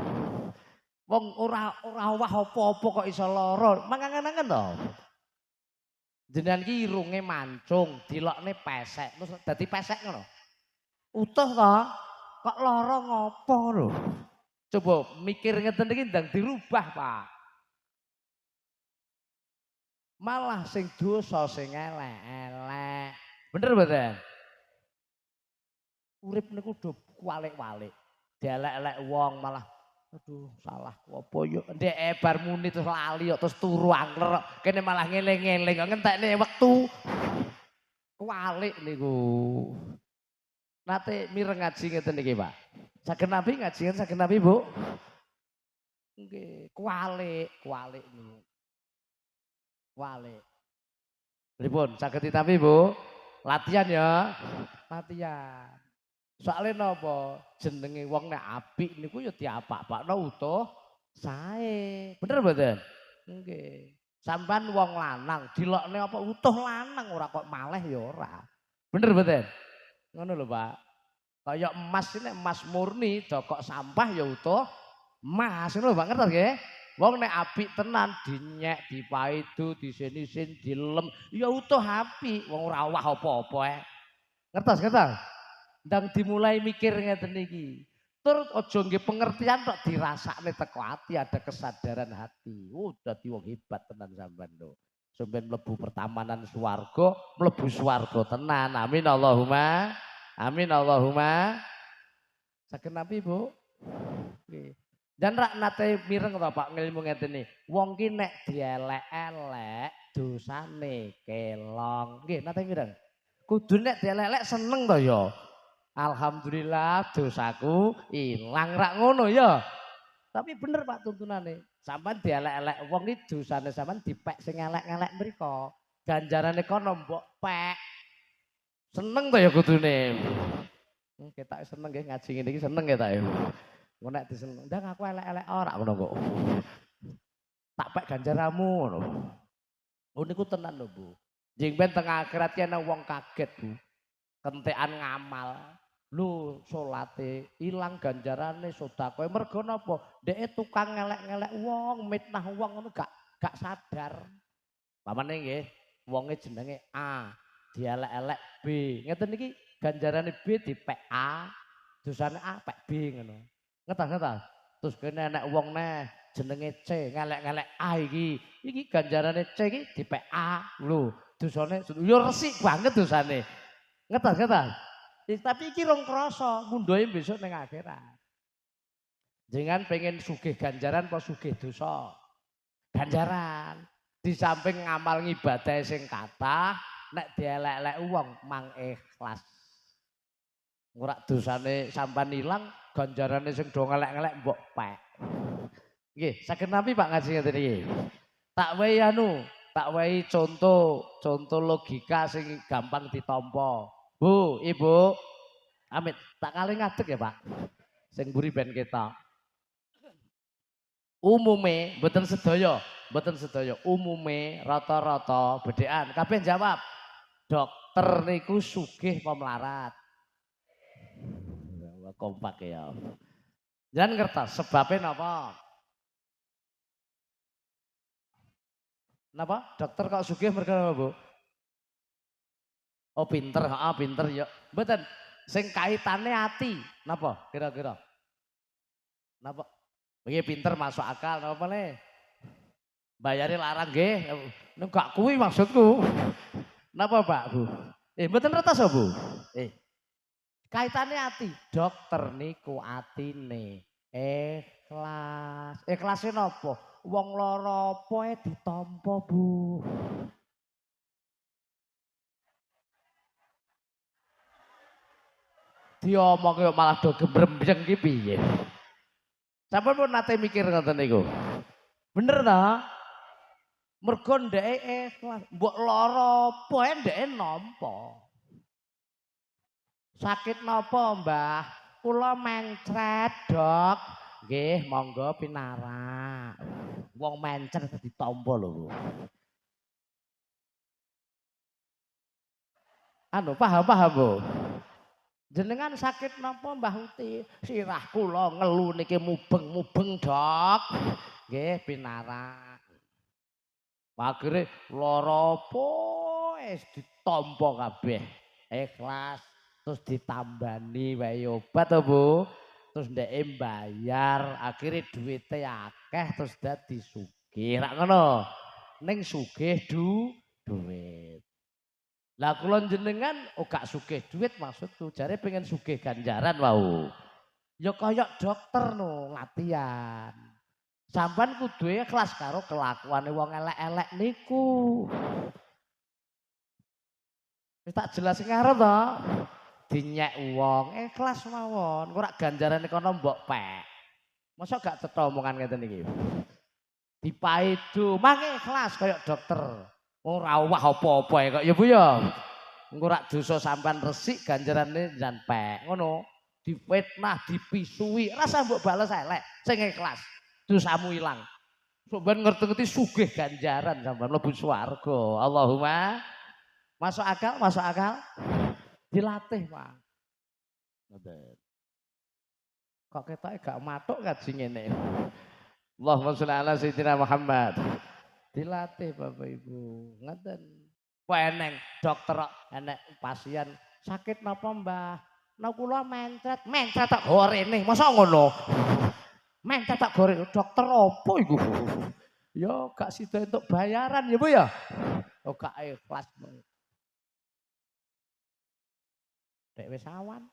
Wong ora wah apa-apa kok iso lara. Mangangen-angen to. Jenengan ki irunge mancung, dilokne pesek, terus dadi pesek ngono. Utuh to. Kok lara ngopo lho. Coba mikir ngeten iki ndang dirubah, Pak. Malah sing dosa sing elek-elek. Bener mboten? Urip niku do kualik-walik. Dielek-elek wong malah aduh salahku apa yo ndek bar muni terus lali terus turu angler kene malah ngeling-eling ngentekne wektu. Kualik niku. Nate mireng ngaji ngeten niki, Pak. Saged Nabi ngaji saged Nabi, Bu? Nggih, kualik niku. Kualik. Pripun saged ditampi, Bu? Latihan ya. Latihan. Soalnya napa jenenge wong nek apik niku ya diapak-apakno utuh sae. Bener mboten? Nggih. Sampeyan wong lanang dilokne apa utuh lanang ora kok maleh ya ora. Bener mboten? Ngono lho, Pak. Kaya emas ini emas murni dokok sampah ya utuh emas ngono lho, Pak, ngerti nggih? Wong nek apik tenan dinyek, dipaidu, disin-isin, dilem ya utuh apik, wong ora wah apa-apa. Ngertos? Ndang dimulai mikir ngeten iki. Tur aja nggih pengertian tok dirasakne teko ati, ada kesadaran hati. Dadi wong hebat tenan sampean lho. Sampeyan mlebu pertamanan swarga, mlebu swarga tenan. Amin Allahumma. Amin Allahumma. Saged Nabi, Bu? Nggih. Dan rak nate mireng to Pak ngilmu ngeten iki. Wong ki nek dielek-elek dosane kelong. Nggih, nate mireng. Kudu nek dielek-elek seneng to ya. Alhamdulillah dosaku ilang rak ngono ya. Tapi bener Pak tuntunane. Sampeyan dielek-elek wong iki dosane sampean dipek sing elek-elek mriko. Ganjarane kono mbok pek. Seneng to ya kudune. Ketak seneng nggih ngaji ngene iki seneng ketak ya. Engko nek diseneng, ndang aku elek-elek ora ngono kok. Tak pek ganjaramu ngono. Oh niku tenan lho, Bu. Jeng ben teng akhirat ki ana wong kaget, Bu. Kentekan ngamal. Lu salate ilang ganjarane sedekah mergo napa dheke tukang ngelek-ngelek wong mitnah wong ngono gak sadar pamane nggih wonge jenenge A dielek-elek B ngeten iki ganjarane B dipek A dosane A pek B ngono ngetah terus kene enek wong neh jenenge C ngelek-ngelek A iki ganjarane C iki dipek A lho dosane yo resik banget dosane ngetah tapi iki rong krasa ngunduhe besok ning akhirat. Jenengan pengen sugih ganjaran apa sugih dosa? Ganjaran. Di samping ngamal ngibadah sing kathah, nek dielek-elek wong mang ikhlas. Ora dosane sampean ilang, ganjarane sing do ngelek-ngelek mbok pek. Nggih, saged nampi Pak ngaji ngeten iki. Tak wehi contoh logika sing gampang ditampa. Bu, Ibu, amit tak kali ngadeg ya Pak. Sing mburi ben kita. Umume mboten sedaya, umume rata-rata bedhekan. Kabeh jawab. Dokter niku sugih apa melarat? Kompak ya. Jangan ngertos sebabnya napa? Napa? Dokter kok sugih mergo napa, Bu? Oh pinter, pinter ya. Mboten sing kaitane ati. Napa kira-kira? Napa? Nggih pinter masuk akal napa le? Bayare larang nggih. Nek gak kuwi maksudku. Napa Pak, Bu? Mboten retas Bu? Kaitane ati. Dokter niku atine ikhlas. Ikhlase napa? Wong lara apa ditampa, Bu. Diomong kok malah do gembrembeng ki piye. Sampun pun nate mikir ngoten niku. Bener ta? Mergo ndeke ikhlas, mbok lara apa ndeke nampa. Sakit napa, Mbah? Kula mencret, Dok. Nggih, monggo pinarak. Wong mencret ditampa lho. Paham, Bu? Jenengan sakit napa Mbah Uti? Sirah kula ngelu niki mubeng-mubeng, Dok. Nggih, pinarak. Akhire lara apa wis ditampa kabeh. Ikhlas terus ditambani wae obat to, Bu. Terus ndeke mbayar, akhire duwite akeh terus dadi sugih. Rak ngono. Ning sugih duwit. Lah kula jenengan gak sugih duit maksudku, jare pengen sugih ganjaran wau. Ya kaya dokter no, latihan. Sampan kudu ikhlas karo kelakuane wong elek-elek niku. Wis tak jelasin karo to. Dinyek wong ikhlas mawon, ora ganjarane kono mbok pek. Masa gak cetha omongan ngeten iki. Dipaidu, mangke ikhlas kaya dokter. Ora wah apa-apa kok ya Bu ya. Engko rak dosa sampean resik ganjarane jan pek ngono. Difitnah, dipisui, rasa mbok bales elek, sing ikhlas. Dosamu ilang. Sok ben ngerti-ngerti sugih ganjaran sampean mlebu swarga. Allahumma masuk akal, masuk akal. Dilatih, Pak. Ngoten. Kok ketoke gak matuk kaji ngene. Allahumma sholli ala sayyidina Muhammad. Dilatih Bapak Ibu. Ngoten. Kok eneng dokter enek pasien sakit napa Mbah? Nah kula mencret tak gorene. Masa ngono? Mencret tak gorene dokter apa iku? Ya gak sida entuk bayaran ya Bu ya. Oh gak ikhlas. Dek wis awan.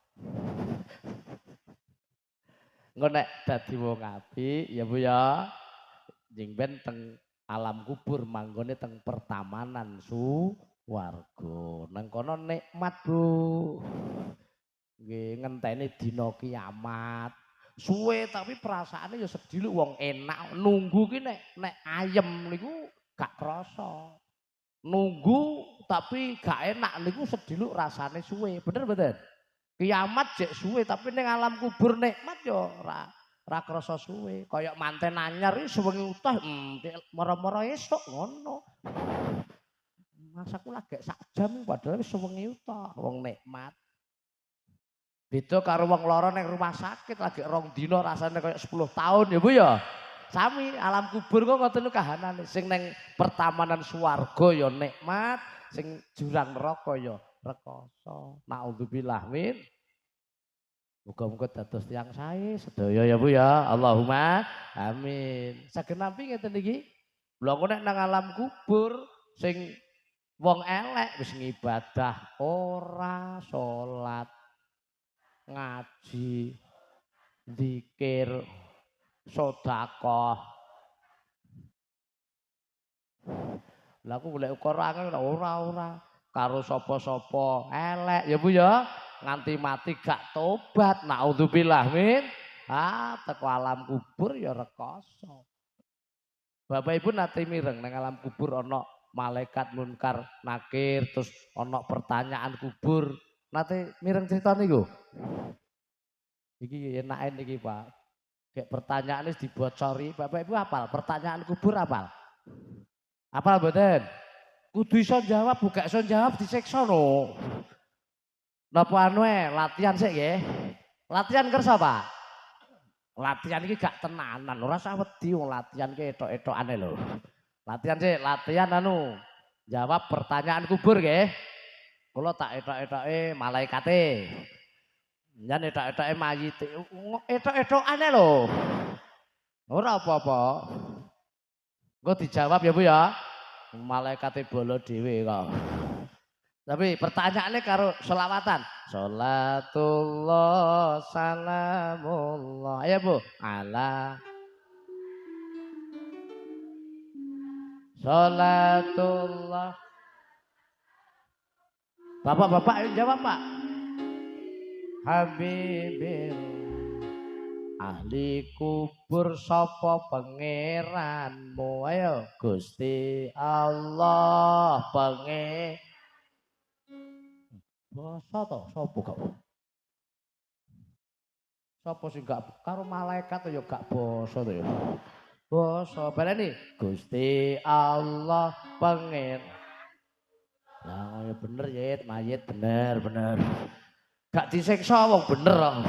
Engko nek dadi wong apik ya Bu ya. Jeng ben teng alam kubur manggone teng pertamanan suwarga. Nang kono nikmat Bu. Nggih ngenteni dina kiamat. Suwe tapi perasaane ya sediluk wong enak nunggu ki nek ayem niku gak krasa. Nunggu tapi gak enak niku sediluk rasane suwe. Bener mboten? Kiamat jek suwe tapi ning alam kubur nikmat ya ora krasa suwe. Kaya manten anyar iki sewengi utah moro-moro esuk ngono. Masaku lagi sak jam padahal wis sewengi utah wong nikmat. Beda karo wong lara ning rumah sakit lagi 2 dina rasane kaya 10 tahun ya Bu ya. Sami alam kubur kok ngoten kahanane sing ning pertamanan swarga ya nikmat, sing jurang neraka ya rekoso. Naudzubillah min. Muga-muga dados tiyang sae sedaya ya Bu ya. Allahumma amin. Saged nampi ngeten iki. Lha kok nek nang alam kubur sing wong elek wis ngibadah ora salat ngaji zikir sedekah. Lah aku golek ukara ora karo sapa-sapa elek ya Bu ya. Nganti mati gak tobat naudzubillah min teko alam kubur ya rekoso. Bapak Ibu nate mireng nang alam kubur ana malaikat munkar nakir terus ana pertanyaan kubur nate mireng cerita niku. Iki enake niki Pak. Kayak pertanyaan wis dibocori Bapak Ibu apal pertanyaan kubur apal? Apal mboten? Kudu iso jawab buka iso jawab disiksa no. Napa anu latihan sik nggih. Latihan kersa, Pak. Latihan iki gak tenanan, ora usah wedi wong latihan ki etok-etokane lho. Latihan sik, latihan anu. Jawab pertanyaan kubur nggih. Kula tak etok-etoke malaikate. Njan etok-etoke mayit. Etok-etokane lho. Ora apa-apa. Engko dijawab ya Bu ya. Malaikate bolo dhewe kok. Tapi pertanyaannya karo sholawatan. Sholatullah salamullah. Ayo Bu. Ala. Sholatullah. Bapak-bapak ayo jawab Pak. Habibil. Ahli kubur sapa pangeranmu. Ayo Gusti Allah pangeran. Basa to sapa gak? Sapa sing gak karo malaikat ya gak basa to ya. Basa baleni Gusti Allah pengen. Lah ya bener ya mayit bener. Gak disiksa wong bener.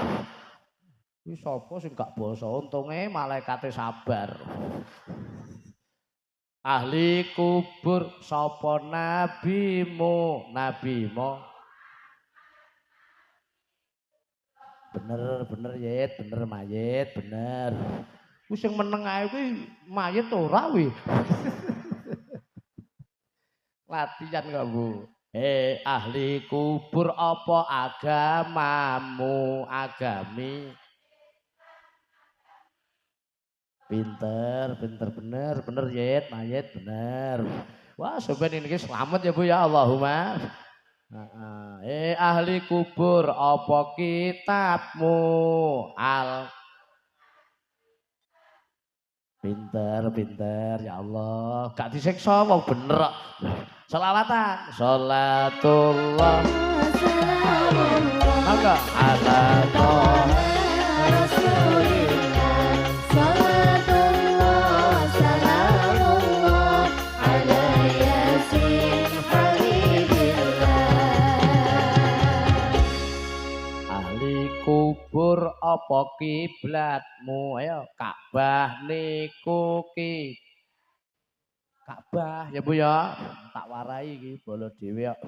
Kuwi sapa sing gak basa untunge malaikate sabar. Ahli kubur sapa nabimu bener Yit bener mayit bener kuwi sing meneng ae kuwi mayit ora kuwi latihan kok Bu ahli kubur apa agamamu agami pinter bener Yit mayit bener wah sampeyan ini selamat ya Bu ya Allahumma ahli kubur apa kitabmu al pinter ya Allah gak disiksa wong bener selawatan salatullah maka ala kubur apa kiblatmu ayo Ka'bah niku ki Ka'bah ya Bu ya tak warai iki bolo dhewe kok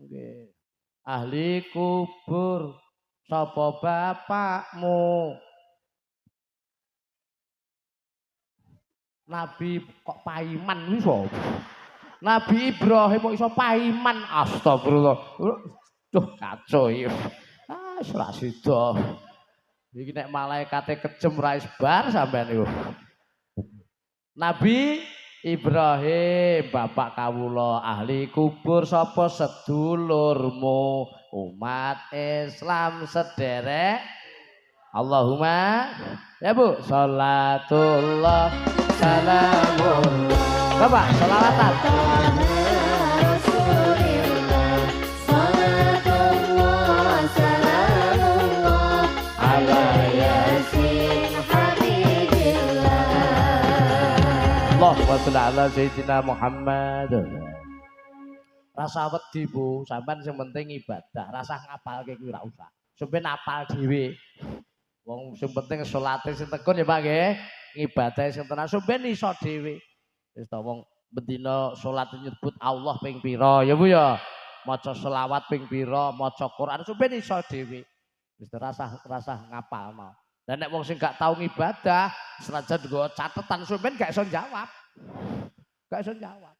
nggih ahli kubur sapa bapakmu Nabi kok Paiman kuwi sapa Nabi Ibrahim kok iso Paiman astagfirullah duh kacau iki ora sida. Iki nek malaikate kejem ra isbar sampean niku. Nabi Ibrahim bapak kawula ahli kubur sapa sedulurmu umat Islam sederek Allahumma ya Bu salatullah salamullah Bapak selawatan Allahumma sholli ala sayyidina Muhammad. Rasa wedi Bu, sampean sing penting ibadah, rasa ngapalke kuwi ora usah. Sampeyan apal dhewe. Wong sing penting salate sing tekun ya Pak nggih. Ibadah sing tenan sampeyan iso dhewe. Wis ta wong bendina salat nyebut Allah ping pira ya Bu ya. Maca selawat ping pira, maca Quran sampeyan iso dhewe. Wis rasa ngapalno. Dan nek wong sing gak tau ngibadah, senajan nggo catetan sampeyan gak iso jawab. Gak iso jawab.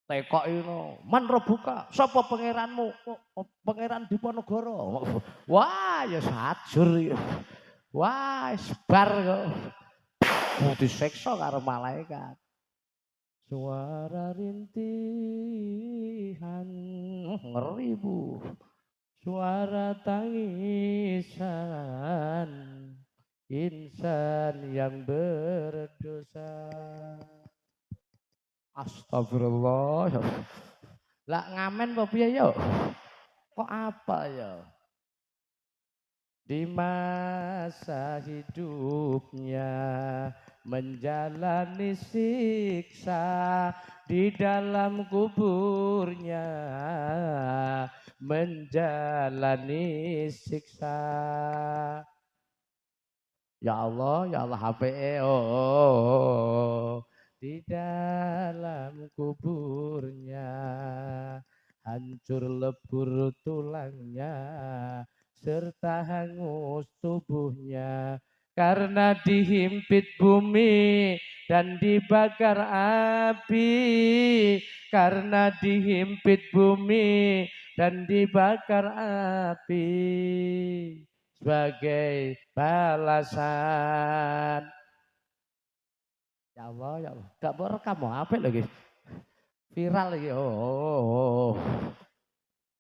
Tekok ngono, man robuka, sapa pangeranmu? Pangeran Diponegoro. Wah, ya sajur. Wah, sebar kok. Disiksa karo malaikat. Suara rintihan ngeri Bu. Suara tangisan insan yang berdosa. Astagfirullah. Lah ngamen apa piye yo? Kok apa ya? Di masa hidupnya menjalani siksa di dalam kuburnya menjalani siksa. Ya Allah HPE di dalam kuburnya hancur lebur tulangnya serta hangus tubuhnya karena dihimpit bumi dan dibakar api karena dihimpit bumi dan dibakar api sebagai balasan. Ya Allah, gak mau rekam mau apa lagi? Viral lagi.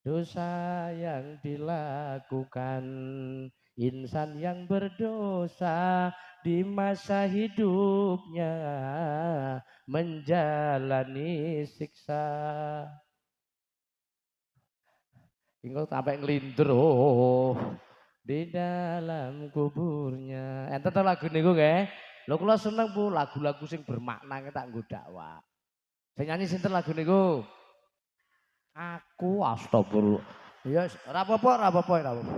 Dosa yang dilakukan insan yang berdosa di masa hidupnya menjalani siksa. Tinggal sampai ngelindur di dalam kuburnya. Ente tau lagu niku nggih? Lho kula seneng Bu lagu-lagu sing bermakna tak nggo dakwah. Sing nyanyi sinten lagu niku? Aku astagfirullah. Ya ora apa-apa, ora apa-apa, ora apa-apa.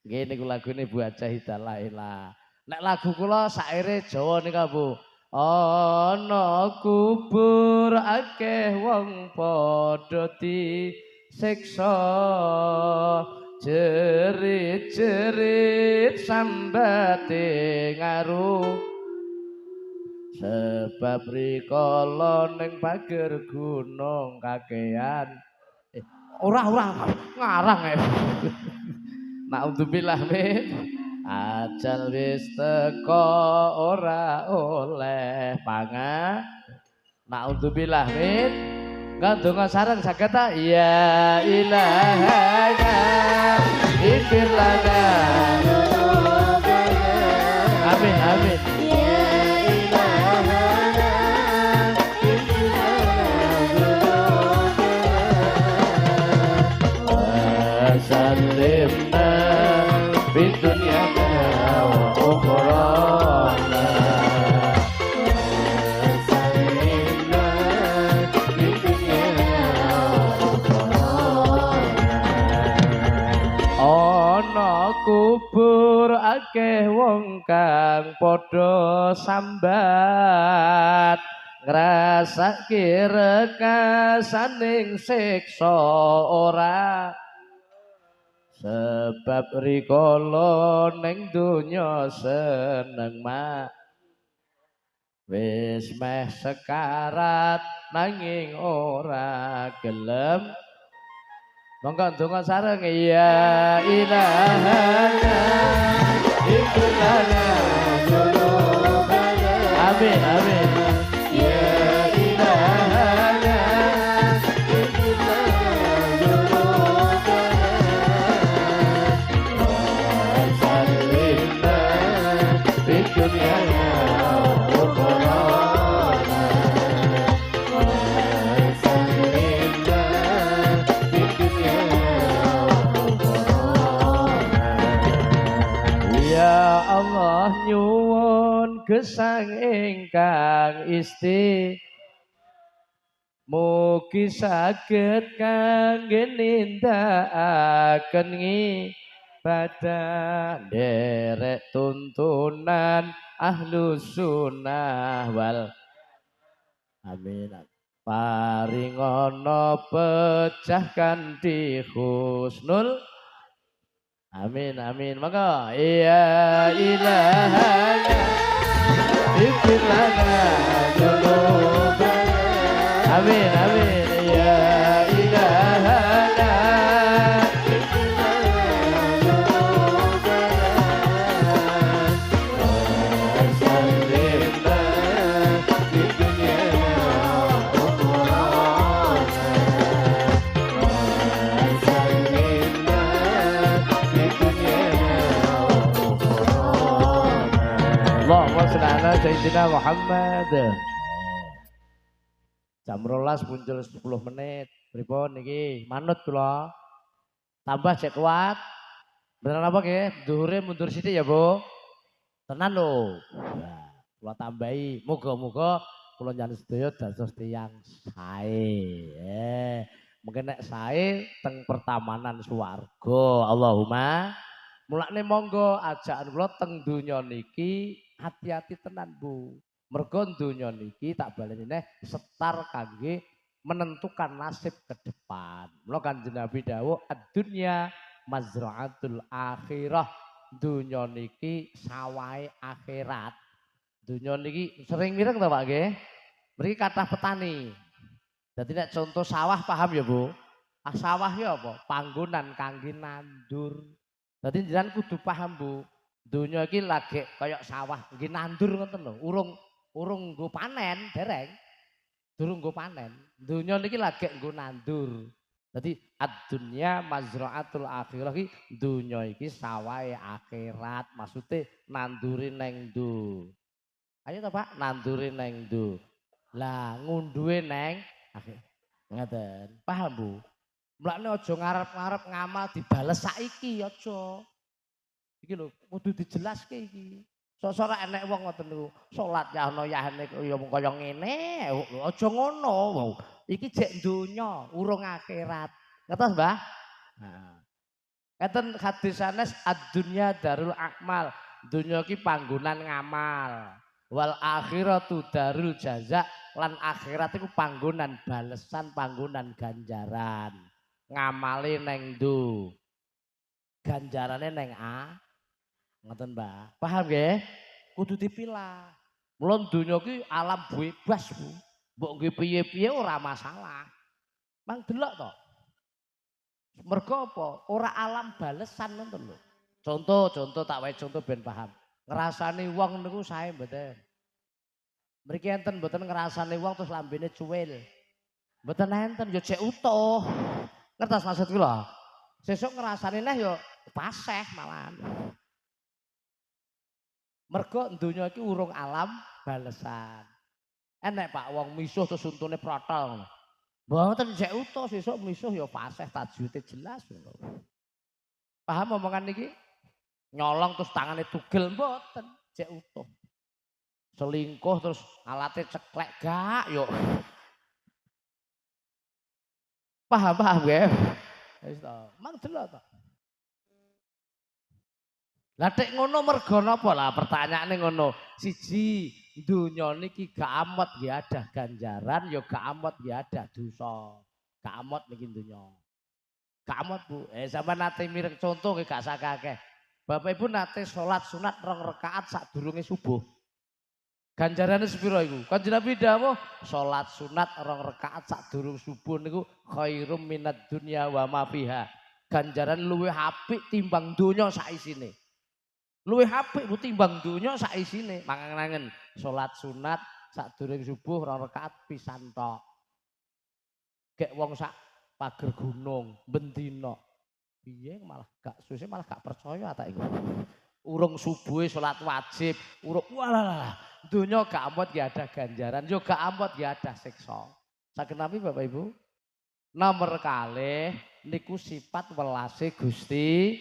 Nggih niku lagune Bu Aceh Hidayah. Nek lagu kula saire Jawa nika Bu. Ana kubur akeh wong padha disiksa jerit-jerit sambate ngaruh sebab rikala ning pager gunung kakean ora ngarang ya. Naudzubillah min ajal wis teko ora oleh pangan. Naudzubillah min ngandunga sareng saged ta ya ilahana ighfir lana amin amin salimna fid dunya wa ukhra salimna fid dunya wa ukhra ana kubur akeh wong kang padha sambat ngrasake rekasaning siksa ora sebab rikala ning donya seneng mak wis meh sekarat nanging ora gelem monggo ndonga sareng ya ilahana ikhlas amin amin ya ilahana Ya Allah nyuwun gesang ingkang isti mugi saged kangge nindakaken ngibadah derek tuntunan ahlus sunnah wal amin paringono pecah kanthi husnul amin amin maka ya ilahana ighfir lana dzunubana amin amin ya ilahana ighfir lana dzunubana salimna fid dunya wa ukhra salimna Allahumma sholli ala sayyidina Muhammad. Jam 12 muncul 10 menit. Pripun niki? Manut kula. Tambah cek kuat. Beneran apa nggih? Dhuwure mundur sithik ya, Bu. Tenan lho. Nah, kula tambahi. Muga-muga kula njaluk sedaya dados tiyang sae. Mungkin nek sae teng pertamanan swarga. Allahumma mulane monggo ajakan kula teng donya niki hati-hati tenan Bu. Mergo donya niki tak baleni neh setar kangge menentukan nasib ke depan. Mula Kanjeng Nabi dawuh ad-dunya mazra'atul akhirah. Donya niki sawahe akhirat. Donya niki sering mireng to Pak nggih? Mriki kathah petani. Dadi nek contoh sawah paham ya Bu? Sawah ya apa? Panggonan kangge nandur. Dadi jenengan kudu paham Bu. Donya iki lagi kaya sawah nggih nandur ngoten lho. Urung nggo panen, dereng. Durung nggo panen. Donya niki lagi nggo nandur. Dadi ad-dunya mazra'atul akhirah iki donya iki sawahe akhirat. Maksude nanduri neng ndi. Ayo to Pak, nanduri neng ndi. Lah ngunduhe neng akhir. Ngaten. Paham Bu? Mulane aja ngarep-ngarep ngamal dibales saiki aja. Iki lho kudu dijelaske iki. Sok-sok ora enek wong ngoten niku. Salat ya ana yahne kaya ngene. Aja ngono. Iki jek donya, urung akhirat. Ngertos, Mbah? Nah. Eten hadis sanes ad-dunya darul akmal. Dunya ki panggonan ngamal. Wal akhiratu darul jaza lan akhirat iku panggonan balesan, panggonan ganjaran. Ngamale neng ndi? Ganjarane neng ngoten, Mbah. Paham nggih? Kudu dipilah. Mula donya ki alam bebas, Bu. Mbok nggih piye-piye ora masalah. Mang delok to. Mergo apa? Ora alam balesan ngoten lho. Contoh tak wae contoh ben paham. Ngrasani wong niku sae mboten. Mriki enten mboten ngrasani wong terus lambene cuwil. Mboten enten ya jek utuh. Ngertos maksud kula? Sesuk ngrasani neh ya paseh malahan. Mergo donya iki urung alam balesan. Enek Pak wong misuh terus untune protol. Mboten jek utuh sesuk misuh ya paseh tajwite jelas ngono. Paham omongan niki? Nyolong terus tangane tugel mboten, jek utuh. Selingkuh terus alate ceklek gak yo. Paham nggih? Wis to. Mang delok to. Lah tek ngono mergo napa lah pertanyaane ngono. Siji, donya niki gak amot nggih ada ganjaran, ya gak amot nggih ada dosa. Gak amot niki donya. Gak amot, Bu. Sampeyan nate mireng contoh nggih gak sakake. Bapak Ibu nate salat sunat 2 rakaat sadurunge subuh. Ganjarane sepira iku? Kanjeng Nabi dawuh salat sunat 2 rakaat sadurung subuh niku khairum minad dunya wa ma fiha. Ganjaran luwih apik timbang donya sak isine. Luwih apik timbang donya sak isine. Mangangen salat sunat sadurung subuh 2 rakaat pisan tok. Gek wong sak pager gunung bendina. Piye malah gak suwe malah gak percaya tak iku. Urung subuhe salat wajib, urung walah donya gak amot ya ada ganjaran, yo gak amot ya ada siksa. Saged nami Bapak Ibu? Nomor kalih niku sifat welase Gusti.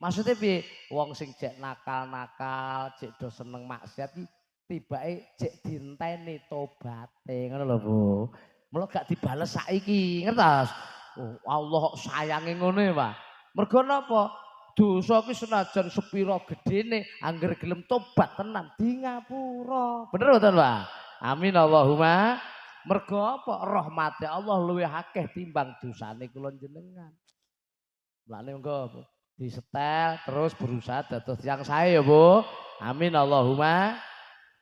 Maksudnya piye? Wong sing jek nakal-nakal, jek do seneng maksiat iki tibake jek dinteni tobaté ngono lho, Bu. Mula gak dibales saiki, ngertos? Oh, Allah sayange ngono ya, Pak. Mergo napa? Dosa ki senajan sepira gedene angger gelem tobat tenan di ngapura. Bener mboten, Pak? Amin Allahumma. Mergo apa? Rahmate Allah luwih akeh timbang dosane kula jenengan. Mulane monggo disetel terus berusaha dados yang sae ya, Bu. Amin Allahumma.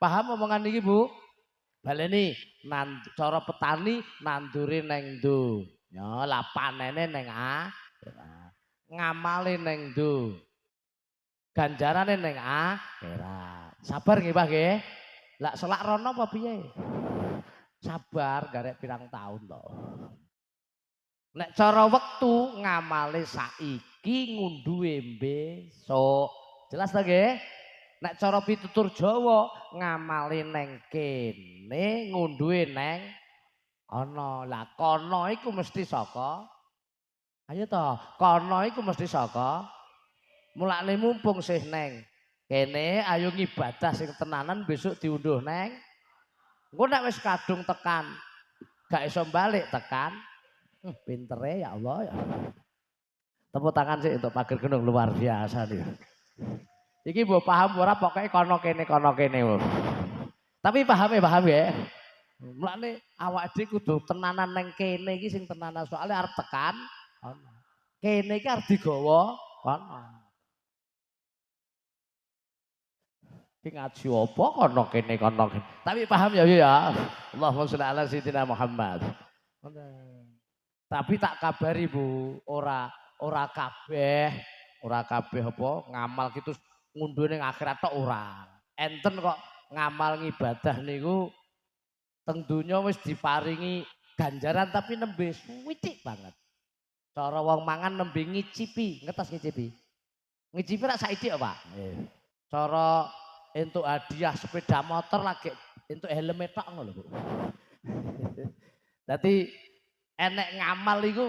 Paham omongan iki, Bu? Baleni cara petani nandure neng ndi? Ya, lah panene neng ngamale neng ndi? Ganjarane neng akhirat. Sabar nggih, Pak nggih. Lah selak rono apa piye? Sabar garek pirang tahun to. Nek cara wektu ngamale saiki ngunduhe besok. Jelas ta nggih? Nek cara pitutur Jawa ngamale neng kene ngunduhe neng ana. Lah kono iku mesti saka. Ayo to, kono iku mesti saka. Mulane mumpung sih neng kene ayo ngibadah sing tenanan besok diunduh neng. Engko nek wis kadung tekan gak iso balik tekan. Pintere ya Allah ya. Tepuk tangan sih untuk pager gunung luar biasa nih. Iki mbok paham ora pokoknya kono kene. Tapi paham ya. Mulane awak dhewe kudu tenanan neng kene iki sing tenanan soalnya arep tekan kono. Kene iki arep digawa kono. Iki ngaji apa kono kene. Tapi paham ya ya. Allahumma sholli ala sayyidina Muhammad. Tapi tak kabari Bu, ora kabeh apa ngamal gitu ngunduh ning akhirat tok ora. Enten kok ngamal ngibadah niku teng donya wis diparingi ganjaran tapi nembe suwitik banget. Cara wong mangan nembe ngicipi, ngertos ngicipi. Ngicipi rak saiki Pak. Cara entuk hadiah sepeda motor lagi entuk helm tok ngono lho, Bu. Dadi enek ngamal iku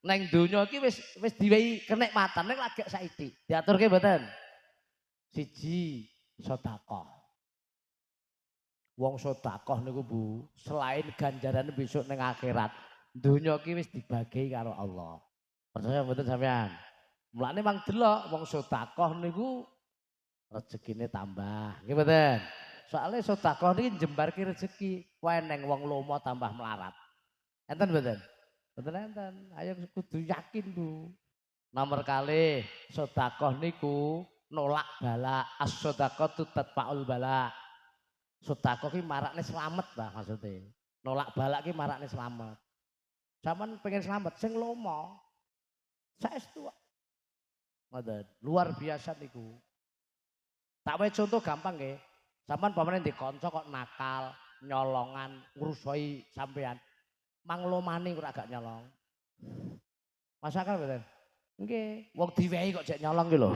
neng donya iki wis diwehi kenikmatan ning lagi saiki. Diaturke mboten? Siji sedekah. Wong sedekah niku Bu, selain ganjaran besok ning akhirat, donya iki wis dibagi karo Allah. Percaya mboten sampean? Mulane mang delok wong sedekah niku rezekine tambah. Nggih mboten? Soale sedekah niki njembarke rezeki, weneng wong lomo tambah melarat. Enten mboten? Mboten enten. Ayo kudu yakin Bu. Nomor kali sedekah niku nolak bala. As-shadaqatu tatfa'ul bala. Sedekah ki marakne slamet ta maksudnya. Nolak bala ki marakne slamet. Zaman pengen selamat sing lomo. Saestu. Ngoten, luar biasa niku. Tak wae contoh gampang nggih. Sampeyan pamane ndek kanca kok nakal, nyolongan, ngrusoi sampean. Manglomani ora gak nyolong. Masakan mboten? Nggih, wong diwehi kok jek nyolong ki lho.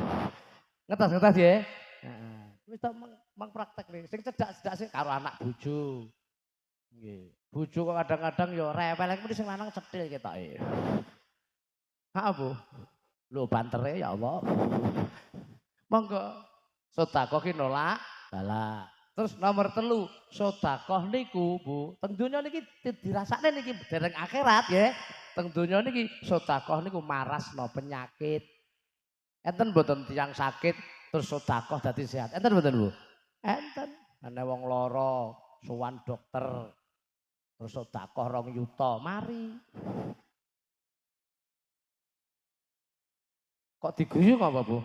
Ngetes nggih. Heeh. Wis tak mang praktek nih. Sing cedak-cedak sing karo anak bojo. Nggih. Bojo kok kadang-kadang ya rewel iki sing lanang cetil ketoke. Ha Bu. Lho bantere ya Allah. Monggo sedekah ki nolak bala. Terus nomor 3, sedekah niku Bu, teng donya niki dirasakne niki dereng akhirat nggih. Teng donya niki sedekah niku marasno penyakit. Enten mboten tiyang sakit terus sedekah dadi sehat. Enten mboten Bu? Enten. Ana wong lara sowan dokter terus sedekah 2 yuta, mari. Kok diguyu apa Bu?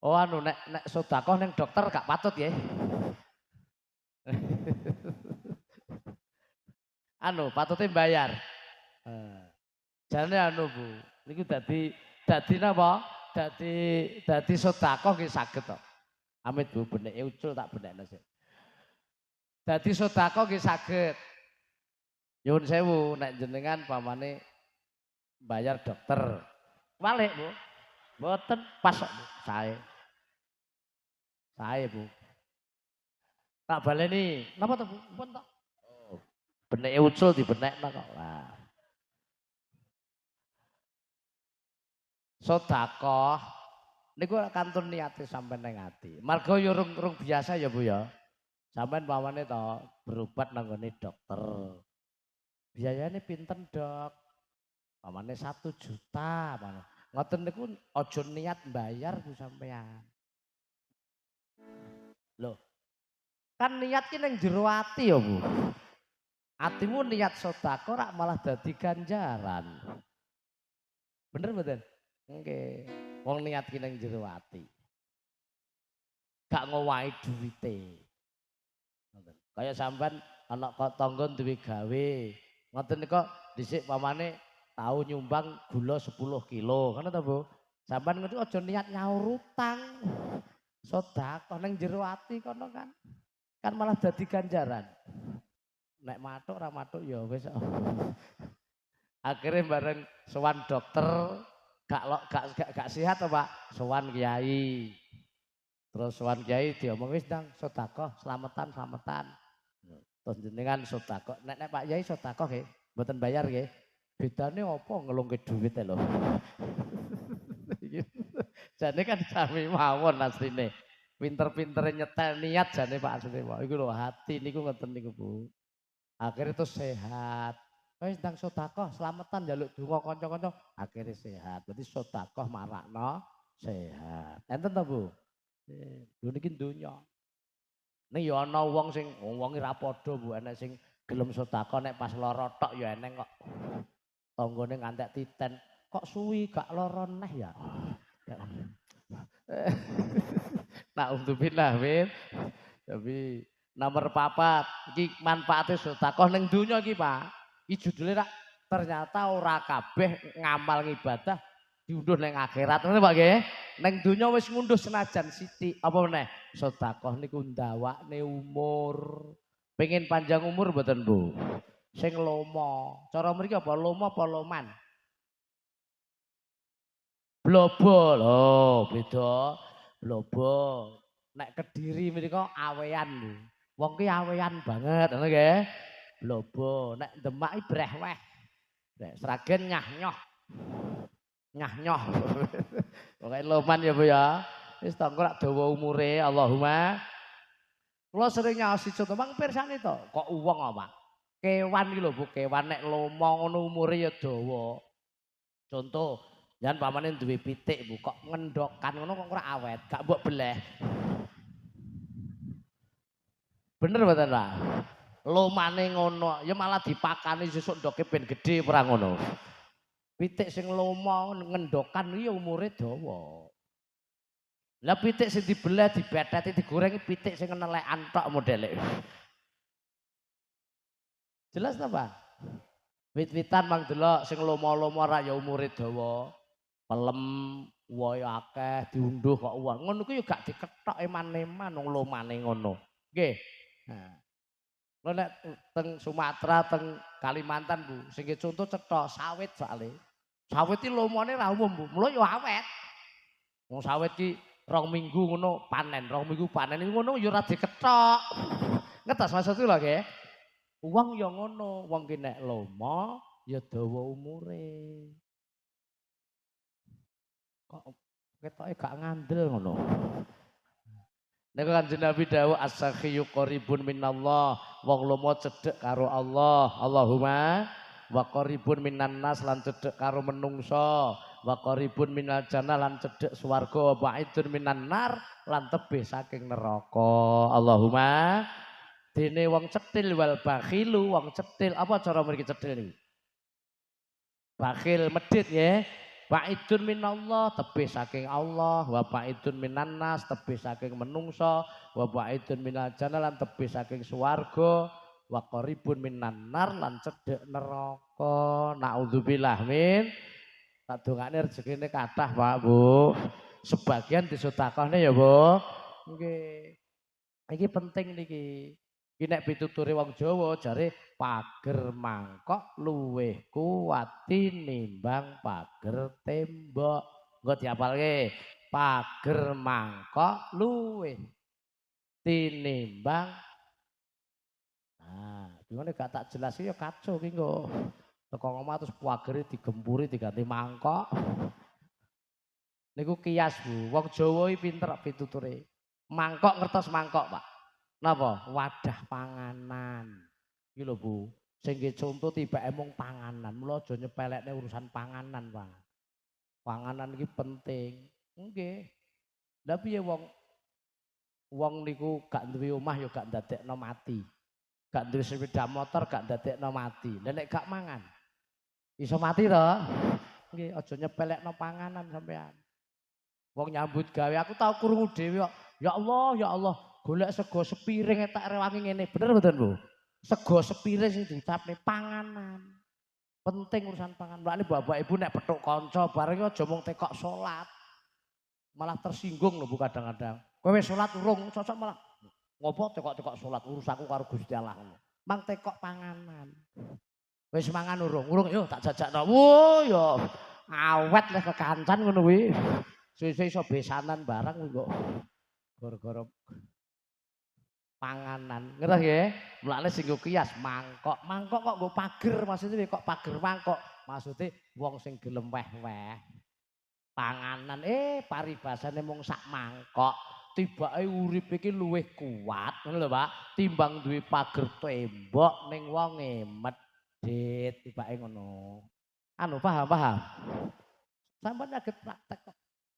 Oh anu nek sedekah ning dokter gak patut nggih. Anu patute bayar. Jane anu Bu, niku dadi napa? Dadi sedekah nggih saged to. Amit Bu beneke ucul tak benekno sik. Dadi sedekah nggih saged. Nyuwun sewu nek jenengan pamane bayar dokter. Balik Bu. Mboten pas kok Bu. Sae Bu. Tak baleni. Napa to Bu? Pun to. Oh. Beneke ucul dibenekno kok. Lah. Sedekah niku kantun niate sampean ning ati. Marga ya rung biasa ya Bu ya. Sampeyan pamane to berobat nang ngone dokter. Biayane pinten, Dok? Pamane 1 juta, pamane. Ngoten niku aja niat bayar Bu sampean. Loh. Kan niat ki ning jero ati ya Bu. Atimu niat sedekah rak malah dadi ganjaran. Bener mboten? Nggih. Wong niat ki ning jero ati. Gak ngowahi duwite. Ngoten. Kaya sampean ana tangga duwe gawe. Ngoten nika dhisik pamane tau nyumbang gula 10 kilo. Ngono to Bu? Sampean ngono aja niat nyaur utang. Sedekah ning jero ati kono kan. Kan malah dadi ganjaran. Nek matuk ora matuk ya wis. Akhirnya bareng sowan dokter gak sehat to Pak, sowan kiai. Terus sowan kiai diomong wis ndang sedekah slametan. Terus jenengan sedekah. Nek Pak Yai sedekah nggih, mboten bayar nggih. Bedane apa ngelungke dhuwit lho. Jane kan sami mawon asline. Pinter-pintere nyetel niat jane Pak asline Pak. Iku lho hati niku ngoten niku Bu. Akhirnya itu sehat. Wis ndang sedekah slametan njaluk donga kanca-kanca akhirnya sehat. Berarti sedekah marakno sehat. Enten to Bu? Lho niki donya. Ning ya ana wong sing wong ora padha Bu, enek sing gelem sedekah nek pas lara tok ya eneng kok. Tanggane ngantek titen, kok suwi gak lara neh ya. Nah, alhamdulillah win. Tapi nomor 4 iki manfaate sedekah ning donya iki Pak. Iki judule rak ternyata ora kabeh ngamal ngibadah diunduh ning akhirat. Ngono Pak nggih. Ning donya wis ngunduh senajan sithik apa meneh sedekah niku ndawakne umur. Pengen panjang umur mboten Bu? Sing lomo. Cara mriki apa lomo apa loman? Blobo lho, beda. Blobo. Nek Kediri mriko awean lho. Wong ki awean banget ngono nggih. Blobo. Nek Demak iki brehweh. Nek Sragen nyah-nyoh. Nyah-nyoh. Pokoke loman ya Bu ya. Wis to engko rak dawa umure Allahumma. Kula sering nyaosi contoh Bang pirsani to, kok uwong apa? Kewan iki lho Bu, kewan nek lomo ngono umure ya dawa. Contoh, jan pamane duwe pitik Bu, kok ngendokan ngono kok ora awet, gak mbok beleh. Bener mboten Pak? Lomane ngono, ya malah dipakani sesuk ndoke ben gedhe ora ngono. Pitik sing lomo ngendokan iki ya umure dawa. Lah pitik sing dibelah dibetheti digoreng pitik sing nelekan tok modele. Jelas ta Pak? Wit-witan mang delok sing lomo-lomo ra ya umure dawa. Pelem wohe akeh diunduh kok uang. Ngono ku ya gak dikethok eman-eman wong lomane ngono. Nggih. Nah. Lho nek teng Sumatera, teng Kalimantan Bu, sing contoh cetha sawit soalé. Sawit iki lomone ra umum Bu, mula ya awet. Wong sawit ki 2 minggu ngono panen, 2 minggu panen iki ngono ya ora dikethok. Ngertos maksudku lho nggih. Wong ya ngono, wong ki nek lomo ya dawa umure. Kok ketoke gak ngandel ngono. Nek Kanjeng Nabi dawuh as-sakhiyu qaribun minallah, wong lomo cedhek karo Allah. Allahumma wa qaribun minan nas lan cedhek karo menungso, wa qaribun minal jannah lan cedhek swarga, wa ba'idun minan nar lan tebih saking neraka. Allahumma dene wong cetil wal bakhilu, wong cetil apa cara mriki cetil niki? Bakhil medhit nggih. Ba'idun minallah tebih saking Allah, wa ba'idun minan nas tebih saking menungso, wa ba'idun minal jannah lan tebih saking swarga, wa qaribun minan nar lan cedhek neraka. Naudzubillah min. Tak dongane rezekine kathah Pak Bu. Sebagian disedekahne ya Bu. Nggih. Iki penting niki. Iki nek pituture wong Jawa jare pager mangkok luweh kuat tinimbang pager tembok. Engko diapalke. Pager mangkok luweh tinimbang. Nah, gimana gak tak jelas ya kacau ki engko. Teko ngomong terus pagere digempuri diganti mangkok. Niku kias Bu. Wong Jawa iki pinter pituture. Mangkok ngertos mangkok, Pak. Napa? Wadah panganan. Iki lho Bu. Sing contoh tibake mung panganan. Mula aja nyepelekne urusan panganan, Pak. Panganan iki penting. Nggih. Lah piye wong niku gak duwe omah ya gak ndadekno mati. Gak duwe sepeda motor gak ndadekno mati. Lah nek gak mangan iso mati to? Nggih, aja nyepelekno panganan sampean. Wong nyambut gawe aku tau krungu dhewe kok. Ya Allah, golek sego sepiring tak rewangi ngene. Bener mboten, Bu? Sego sepiring sing dicapne panganan. Penting urusan pangan. Mulane bapak ibu nek petuk kanca bareng aja mung tekok salat. Malah tersinggung lho Bu kadang-kadang. Kowe wis salat urung, cocok malah ngopo tekok-tekok salat urusanku karo Gusti Allah ngono. Mang tekok panganan. Wis mangan urung? Urung yo tak jajakno. Wo yo awet lek kekancan ngono kuwi. Suwe-suwe iso besanan barang kuwi kok. Gara-gara panganan. Ngerti nggih? Mulane sing kias mangkok. Mangkok kok nggo pager maksudnya kok pager mangkok. Maksudnya wong sing gelem weh-weh. Panganan paribasane mung sak mangkok. Tibake urip iki luwih kuat, ngono lho Pak. Timbang duwe pager tembok ning wonge medhit tibake ngono. Anu paham? Sampeyan saged praktek kok.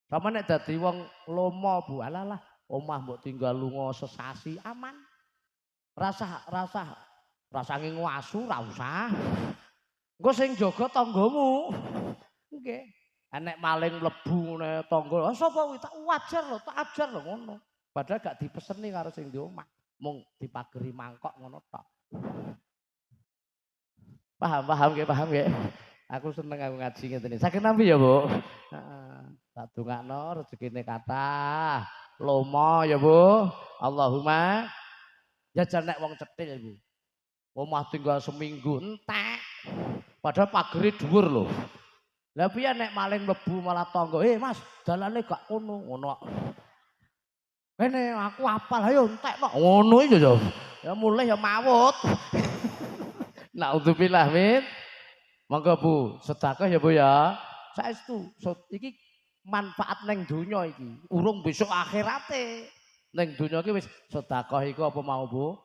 Sampe nek dadi wong lomo Bu, alalah omah mbok tinggal lunga sesasi aman. Rasa ngwasu ra usah. Engko sing jaga tanggamu. Nggih. Enek maling mlebu ngene tangga. Sapa kuwi tak wajar lho, tak ajar lho ngono. Padahal gak dipeseni karo sing di omah. Mung dipageri mangkok ngono tok. Paham nggih. Aku seneng aku ngaji ngeten iki. Saking nampi ya, Bu? Heeh. Tak dongakno rezekine kathah. Lomo ya, Bu. Allahumma jajal nek wong cetil, Bu. Omah tinggal seminggu entek. Padahal pagere dhuwur lho. Lah piye nek maling mlebu malah tangga, Mas, dalane gak kono." Ngono. "Kene aku apal, ayo entekno." Ngono iki ya. Ya mulih ya mawut. Naudzubillah min. Monggo Bu, sedekah ya Bu ya. Saestu, iki manfaat ning donya iki. Urung besok akhirate. Ning donya iki wis sedekah iku apa mau Bu?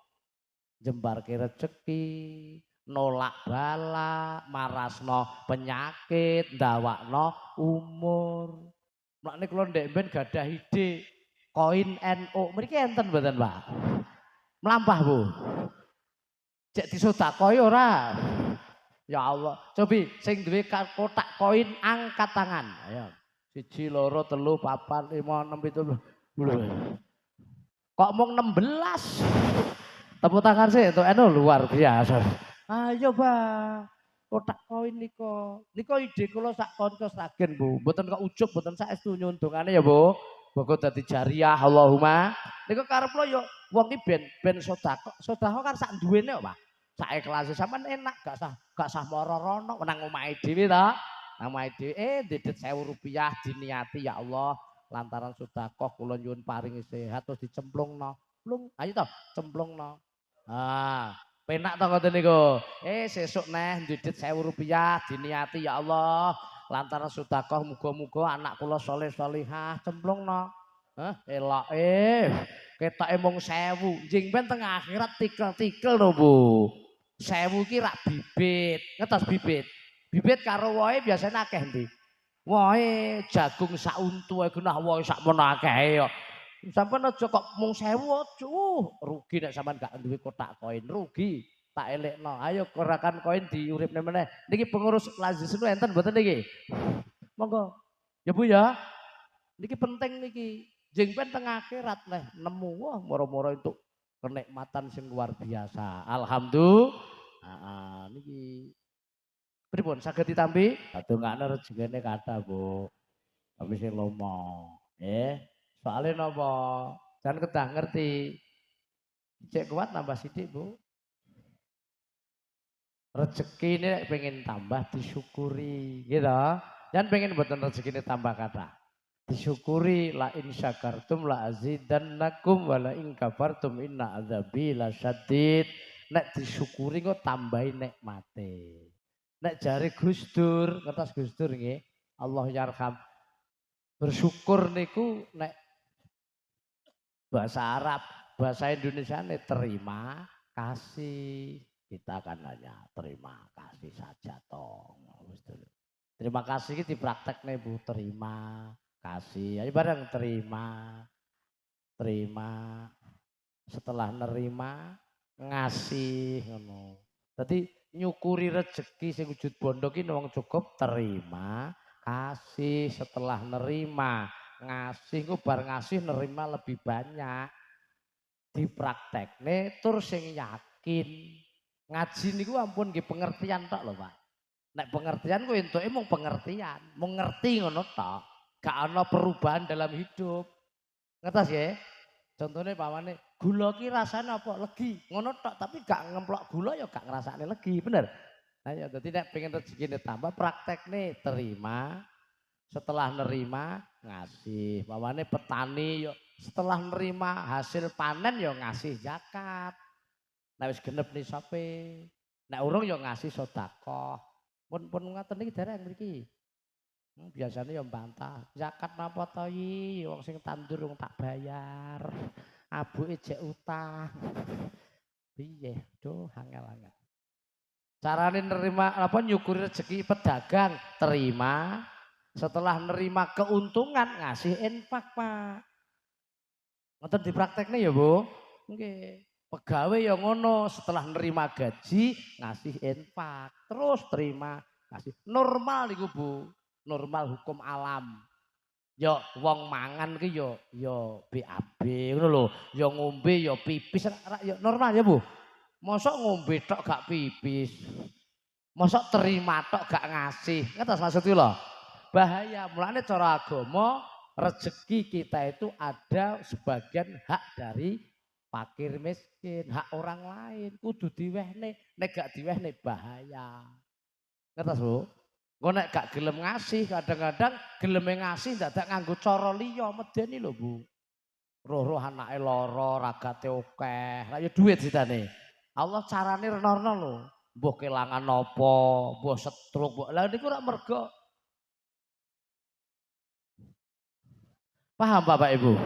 Jembarke rezeki, nolak bala, marasno penyakit, ndawakno umur. Mulane kula ndek ben gadah ide koin NU. Mriki enten mboten, Pak? Mlampah, Bu. Cek disedakoi ora? Ya Allah, cobi sing duwe kotak koin angkat tangan. Ayo. 1, 2, 3, 4, 5, 6, 7. Kok mung 16? Tepuk tangan sih itu luar biasa. Ayo, Bang. Kotak koin niko. Niko ide kula sak konco sagen, Bu. Mboten kok ujug, mboten saestu nyuntungane ya, Bu. Muga dadi jariah Allahumma. Niku karep kula yo wong iki ben sedekah. Sedekah kan sak duwene kok, Pak. Sak ikhlase sampean enak gak sah mara rono nang omahe dhewe ta. Nang omahe dhewe dedet 1000 rupiah diniati ya Allah lantaran sedekah kula nyuwun paringi sehat terus dicemplungno. Plung, ayo to cemplungno. Ah, penak to ngoten niku. Sesuk neh dedet 1000 rupiah diniati ya Allah lantaran sedekah muga-muga anak kula saleh salihah cemplungno. Hah, eloke ketoke mung 1000, njing ben teng akhirat tikel-tikel lho, Bu. 1000 ki rak bibit, ngertos bibit. Bibit karo wohe biasane akeh ndi? Wohe jagung sak untu ae genah wohe sak mono akehe kok. Sampeyan aja kok mung 1000 aja. Rugi nek sampean gak duwe kotak koin, rugi. Tak elekno. Ayo korakan koin diuripne meneh. Niki pengurus Lazis nu enten mboten niki? Monggo. Ya Bu ya. Niki penting niki. Jeng ben teng akhirat leh nemu wah moro-moro itu kenikmatan sing luar biasa. Alhamdulillah. Niki pripun saged ditampi? Dongakne rejekine kathah, Bu. Tapi sing lomo. Soale napa? Jan kedah ngerti. Cek kuat nambah sithik, Bu. Rezekine pengen tambah disyukuri, gitu. Jan pengen mboten rezekine tambah kathah. Disyukuri la in syakartum la azidannakum wa la in kafartum inna adzabi lasyadid. Nek disyukuri kok tambahi nikmate. Nek jare Gus Dur, ngertos Gus Dur nggih. Allah yarham. Bersyukur niku nek bahasa Arab, bahasa Indonesia nek terima kasih. Kita kan hanya terima kasih saja toh. Terima kasih iki dipraktekne Bu, terima kasih. Ayo bareng terima. Setelah nerima ngasih ngono. Dadi nyukuri rezeki sing wujud bondo ki wong cukup terima kasih, setelah nerima ngasih ku bar ngasih nerima lebih banyak. Dipraktekne tur sing yakin. Ngaji niku ampun nggih pengertian tok lho, Pak. Nek pengertian ku entuke mung pengertian, mung ngerti ngono tok. Gak ana perubahan dalam hidup. Ngertos ya? Contohnya pawane gula ki rasane apa? Legi. Ngono tok, tapi gak ngemplok gula ya gak ngrasakne legi, bener? Nah ya dadi nek pengen rezekine tambah praktekne terima, setelah nerima ngasih. Pawane petani yo setelah nerima hasil panen yo ngasih zakat. Nek wis genep nisabe, nek urung yo ngasih sedekah. Pun ngaten niki dereng mriki. Biasanya ya bantah, zakat napa to iki wong sing tandur wong tak bayar. Abuke jek utang. Piye? Duh, angel-angel. Carane nerima apa nyukuri rezeki pedagang, terima. Setelah nerima keuntungan ngasih infak, Pak. Ngoten dipraktekne ya, Bu? Nggih. Pegawai ya ngono, setelah nerima gaji ngasih infak, terus terima ngasih. Normal iku, Bu. Normal hukum alam. Ya wong mangan ki ya BAB ngono lho. Ya ngombe ya pipis ya normal ya, Bu. Mosok ngombe tok gak pipis. Mosok terima tok gak ngasih. Ngertos maksud kula? Bahaya. Mulane cara agama rezeki kita itu ada sebagian hak dari fakir miskin, hak orang lain. Kudu diwehne, nek gak diwehne bahaya. Ngertos, Bu? Engko nek gak gelem ngasih, kadang-kadang geleme ngasih dadak nganggo cara liya medeni lho, Bu. Roh-roh anake lara, ragate akeh. Lah ya duit ditane. Allah carane rena-rena lho. Mbuh kelangan apa, mbuh stroke, mbuh. Lah niku rak mergo. Paham Bapak Ibu?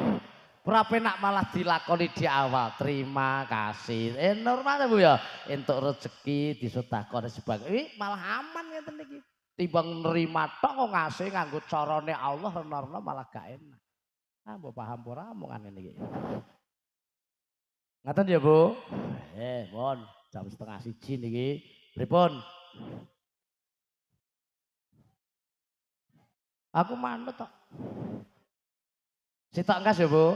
Ora penak malah dilakoni di awal. Terima kasih. Normal ya Bu ya. Entuk rezeki disedekahne sebagai malah aman ngeten niki. Timbang nerima tok kok ngasih nganggo carane Allah rena-rena malah gak enak. Ah mbok paham ora omongan niki. Ngaten ya Bu. Mon jam 12:30 niki. Pripun? Aku manut tok. Sitok engkas ya Bu.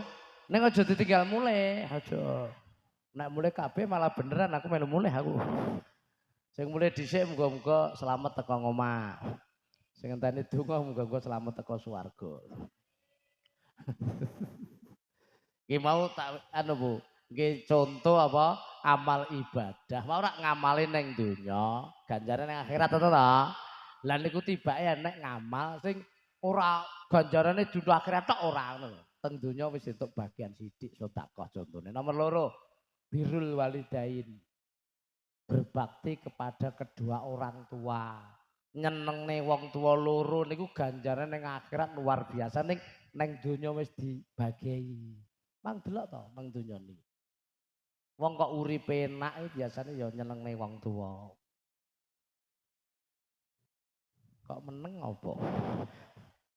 Ning aja ditinggal mulai, aja. Nek mulai kabeh malah beneran aku melu mulai aku. Sing mulai dhisik muga-muga selamat teko ngomah. Sing ngenteni donga muga-muga selamat teko swarga. Iki mau tak anu Bu, nggih contoh apa amal ibadah. Mau ora ngamali ning donya, ganjarane ning akhirat to ta. Lah niku tibake nek ngamal sing ora ganjarane dunya akhirat tok ora ngono. Teng donya wis entuk bagian sithik sedekah contone. Nomor 2, birrul walidain. Berbakti kepada kedua orang tua. Nyenengne wong tua loro niku ganjarane ning akhirat luar biasa ning donya wis dibagi. Mang delok to mang donya niki. Wong kok uripe enak biasane ya nyenengne wong tua. Kok meneng apa?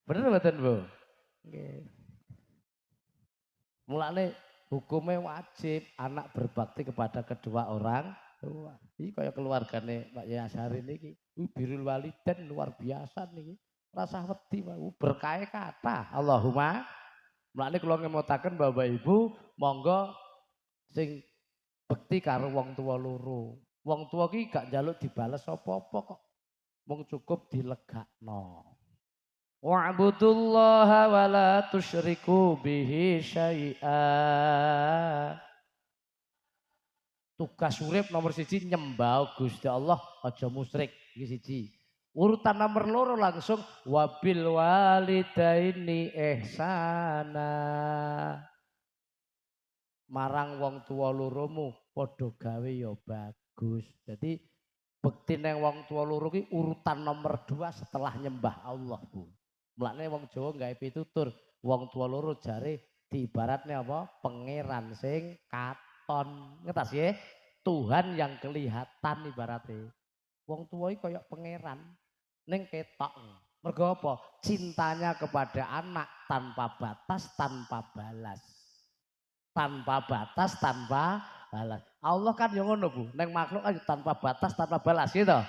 Bener mboten, Bu? Nggih. Mulane hukumnya wajib anak berbakti kepada kedua orang tua. Ini kayak keluargane Pak Yai Asyari niki. Birrul walidain luar biasa niki. Rasa wedi berkah kata. Allahumma. Mulane kula ngemutaken Bapak Ibu, monggo sing bekti karo wong tua loro. Wong tua ki gak njaluk dibales apa-apa kok. Mung cukup dilegakno. Wa'budullaha wa la tusyriku bihi syai'a. Tugas urip nomor 1 nyembah Gusti Allah aja musyrik iki siji. Urutan nomor 2 langsung wabil walidaini ihsana. Marang wong tua loromu padha gawe ya bagus. Jadi bekti nang wong tua loro ki urutan nomor 2 setelah nyembah Allah, Bu. Mulane wong Jawa gawe pitutur, wong tua loro jare diibaratne apa? Pangeran sing katon. Ngertos nggih? Tuhan yang kelihatan ibaratnya. Wong tua iki kaya pangeran ning ketok. Mergo apa? Cintanya kepada anak tanpa batas, tanpa balas. Tanpa batas, tanpa balas. Allah kan yang ngono Bu, ning makhluk aja tanpa batas, tanpa balas gitu.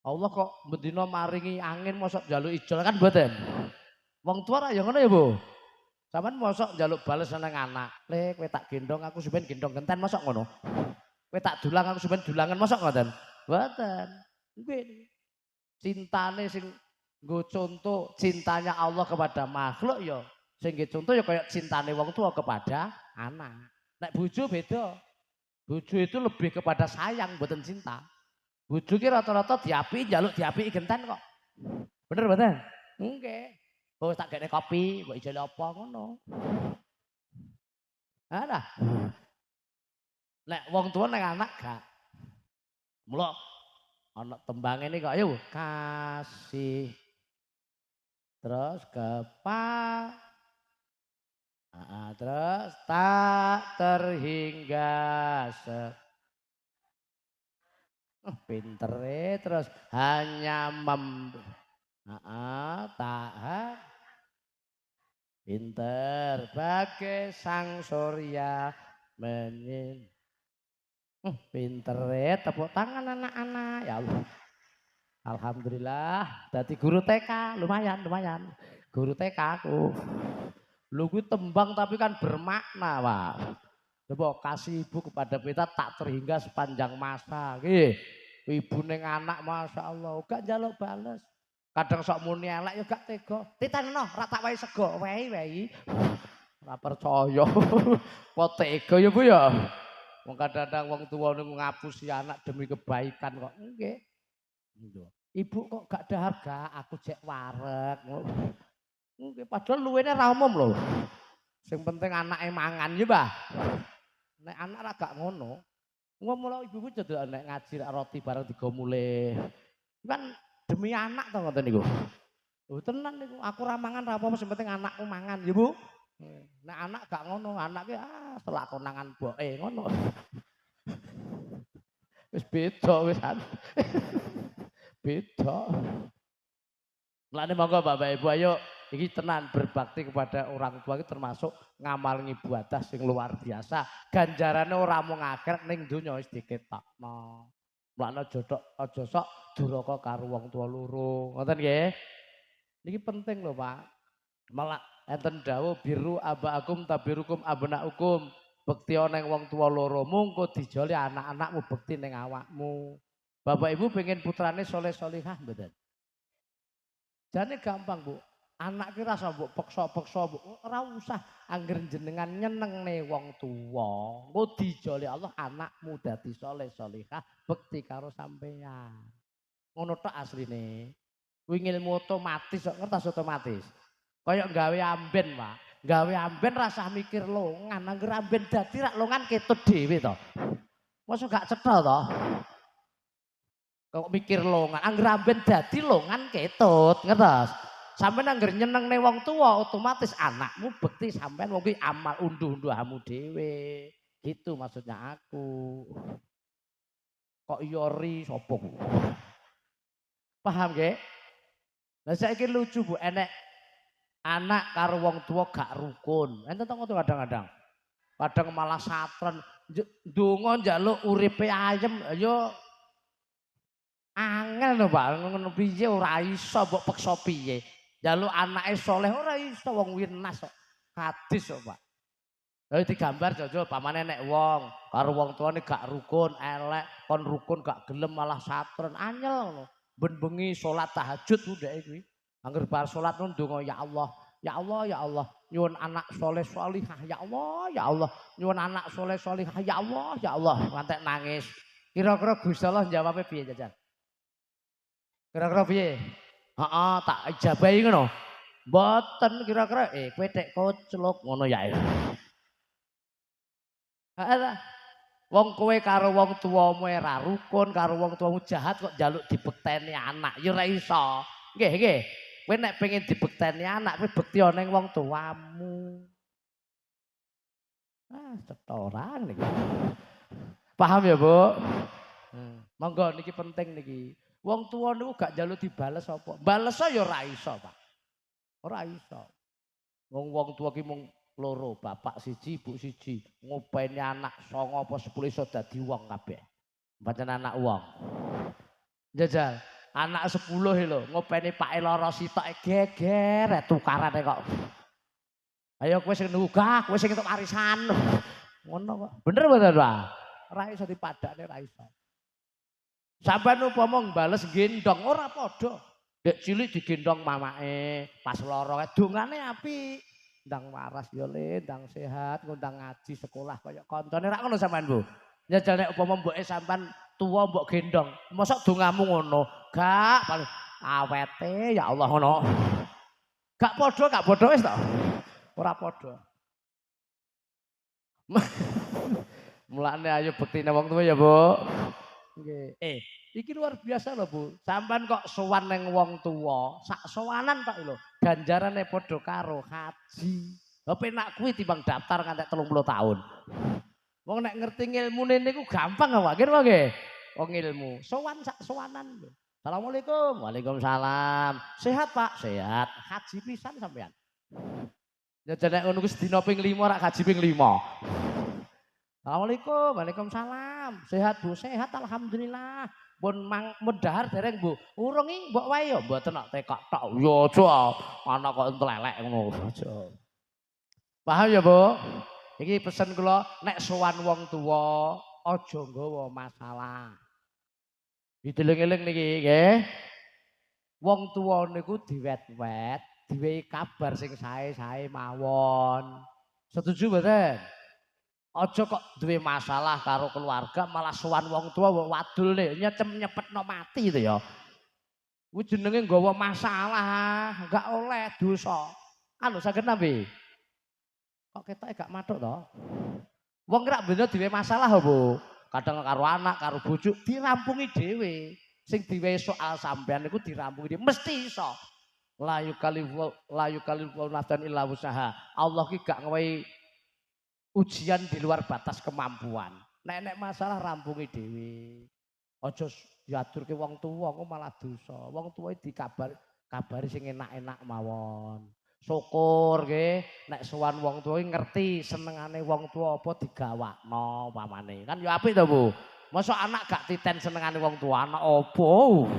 Allah kok bendina maringi angin mosok njaluk ijol kan mboten. Wong tua ra ya ngono ya Bu. Sampeyan mosok njaluk bales nang anak. Le kowe tak gendong aku sampeyan gendong genten mosok ngono. Kowe tak dulang aku sampeyan dulangan mosok ngoten. Mboten. Nggih. Cintane sing nggo contoh cintanya Allah kepada makhluk ya sing nggih contoh ya kaya cintane wong tua kepada anak. Nek bojo beda. Bojo itu lebih kepada sayang mboten cinta. Bojo ki rata-rata diapiki njaluk diapiki genten kok. Bener mboten? Nggih. Oh tak gekne kopi, mbok ijole apa ngono. Alah. Nek wong tua nek anak gak. Mula ana tembange iki kok ayo kasih. Terus terus tak terhingga pintere terus hanya tahan pinter bagai sang surya menyin pintere tepuk tangan anak-anak ya Allah. Alhamdulillah dadi guru TK lumayan guru TK aku lu gue tembang tapi kan bermakna Pak. Coba kasih ibu kepada kita tak terhingga sepanjang masa. Ibu neng anak masya Allah, gak njaluk bales. Kadang sok muni elek ya gak tega. Titenono ra tak wae sego, wae. Ora percaya. Kok tega ya Bu ya. Wong kadang-kadang wong tuwa niku ngapusi anak demi kebaikan kok. Nggih. Ibu kok gak ada harga, aku cek wareg. Nggih, padahal luwene ra umum lho. Sing penting anake mangan ya, Mbah. Nek anak ra gak ngono, ngomong ibu-ibu jadi nek ngaji roti bareng digo mulih. Kan demi anak to ngoten niku. Oh tenan niku, aku ra mangan ra apa-apa sing penting anakku mangan, ya Bu. Nek anak gak ngono, anak ki telak konangan boke ngono. Wis beda wis beda. Mulane monggo Bapak Ibu ayo iki tenan berbakti kepada orang tua iki termasuk ngamal ibadah sing luar biasa. Ganjarane ora mung akhirat ning donya wis diketokno. Mulane aja sok duraka karo wong tua loro. Ngoten nggih. Niki penting lho, Pak. Malah enten dawuh biru abaakum tabirukum abnaukum. Bekti ana ning wong tua loro mungko dijoli anak-anakmu bekti ning awakmu. Bapak Ibu pengen putrane soleh solihah mboten? Jane gampang, Bu. Anak ki rasa mbok peksa-peksa, Bu. Ora usah angger jenengan nyenengne wong tuwa. Engko dijoli Allah anakmu dadi soleh solihah bekti karo sampeyan. Ngono tok asline. Kuwi ilmu otomatis kok ngertos otomatis. Kaya gawe amben, Pak. Gawe amben rasa mikir longan, angger amben dadi rak longan ketut dhewe to. Mosok gak cetha to? Kok mikir longan, angger amben dadi longan ketut, ngertos? Sampeyan angger nyenengne wong tua otomatis anakmu bekti sampeyan wong kuwi amal unduh-unduhamu dhewe. Gitu maksudnya aku. Kok yori sapa ku? Paham nggih? Lah saiki lucu Bu, enek anak karo wong tua gak rukun. Enten to kadang-kadang. Kadang malah satren ndonga njaluk uripe ayem ya angel lho Pak, ngono piye ora iso mbok peksa piye. Njaluk anake saleh ora iso wong winas kok. Hadis kok Pak. Lah digambar jajal pamane nek wong karo wong tuane gak rukun, elek, kon rukun gak gelem malah satren anyel ngono. Ben bengi salat tahajud ndek kuwi. Angger bar salat ndonga ya Allah, ya Allah, ya Allah, nyuwun anak soleh solihah, ya Allah, ya Allah, nyuwun anak soleh solihah, ya Allah, ya Allah, ngantek nangis. Kira-kira Gusti Allah jawabe piye jajan? Kira-kira piye? Heeh, tak ijabahi ngono. Mboten kira-kira kowe tek koclok ngono ya. Heeh. Wong kowe karo wong tuamu ora rukun, karo wong tuamu jahat kok njaluk dibekteni anak, ya ora iso. Nggih, nggih. Kowe nek pengen dibekteni anak, kowe bekti ana ning wong tuamu. Setoran niki. Paham ya, Bu? Monggo niki penting niki. Wong tua niku gak njaluk dibales apa? Bales ya ora iso, Pak. Ora iso. Wong tua ki mung loro, bapak siji, ibu siji, ngopeni anak 9 apa 10 iso dadi wong kabeh. Pancen anak wong. Jajal, anak 10 lho, ngopeni pake lara sitoke geger tukarane kok. Ayo kowe sing nunggah, kowe sing entuk warisan. Ngono kok. Bener mboten, Pak? Ora iso dipadakne, ora iso. Sampeyan upama mbales gendong ora padha. Dek cilik digendong mamake, pas lara dongane apik. Ndang waras ya le, ndang sehat, ngundang ngaji sekolah kaya koncone ra ngono sampean Bu. Njajal nek upama mboke sampean tuwa mbok gendong, mosok dongamu ngono. Gak paling awete ya Allah ngono. Gak padha wis to. Ora padha. Mulane ayo bektine wong tuwa ya, Bu. Nggih. Iki luar biasa lho, Bu. Sampean kok sowan ning wong tuwa, sak sowanan tok lho. Ganjarane padha karo haji. Lah penak kuwi timbang daftar ngantek 30 tahun. Wong nek ngerti ngilmune niku gampang kok, Pak. Nggih. Wong ilmu. Sowan sak sowanan lho. Assalamualaikum. Waalaikumsalam. Sehat, Pak? Sehat. Haji pisan sampean. Ya nek ngono ku sedina ping 5 rak haji ping 5. Assalamualaikum. Waalaikumsalam. Sehat, Bu? Sehat alhamdulillah. Pun medhahar dereng Bu. Urung iki mbok wae ya mboten kok tekok tok. Ya aja ana kok entlelek ngono aja. Paham ya, Bu? Iki pesen kula nek sowan wong tuwa aja nggawa masalah. Dideling-eling niki nggih. Wong tuwa niku diwet-wet, diwehi kabar sing sae-sae mawon. Setuju mboten? Aja kok duwe masalah karo keluarga malah sowan wong tua wadul nih nyepetno mati itu ya. Kuwi jenenge nggawa masalah, enggak oleh dosa. Anu saged nambe. Kok ketoke gak matuk to? Wong rak bener duwe masalah Bu. Kadang karo anak, karo bojo dirampungi dhewe. Sing diwehi soal sampean niku dirampungi dhewe mesti iso. la yukallifu nafsan illa wusaha. Allah ki gak ngewehi ujian di luar batas kemampuan. Nek masalah rampungi dhewe. Aja diaturke wong tuwa kok malah dosa. Wong tuwa kabari sing enak-enak mawon. Syukur nggih nek sowan wong tuwa ngerti senengane wong tuwa apa digawakno pamane. Kan ya apik to, Bu. Masa anak gak titen senengane wong tua, anak opo?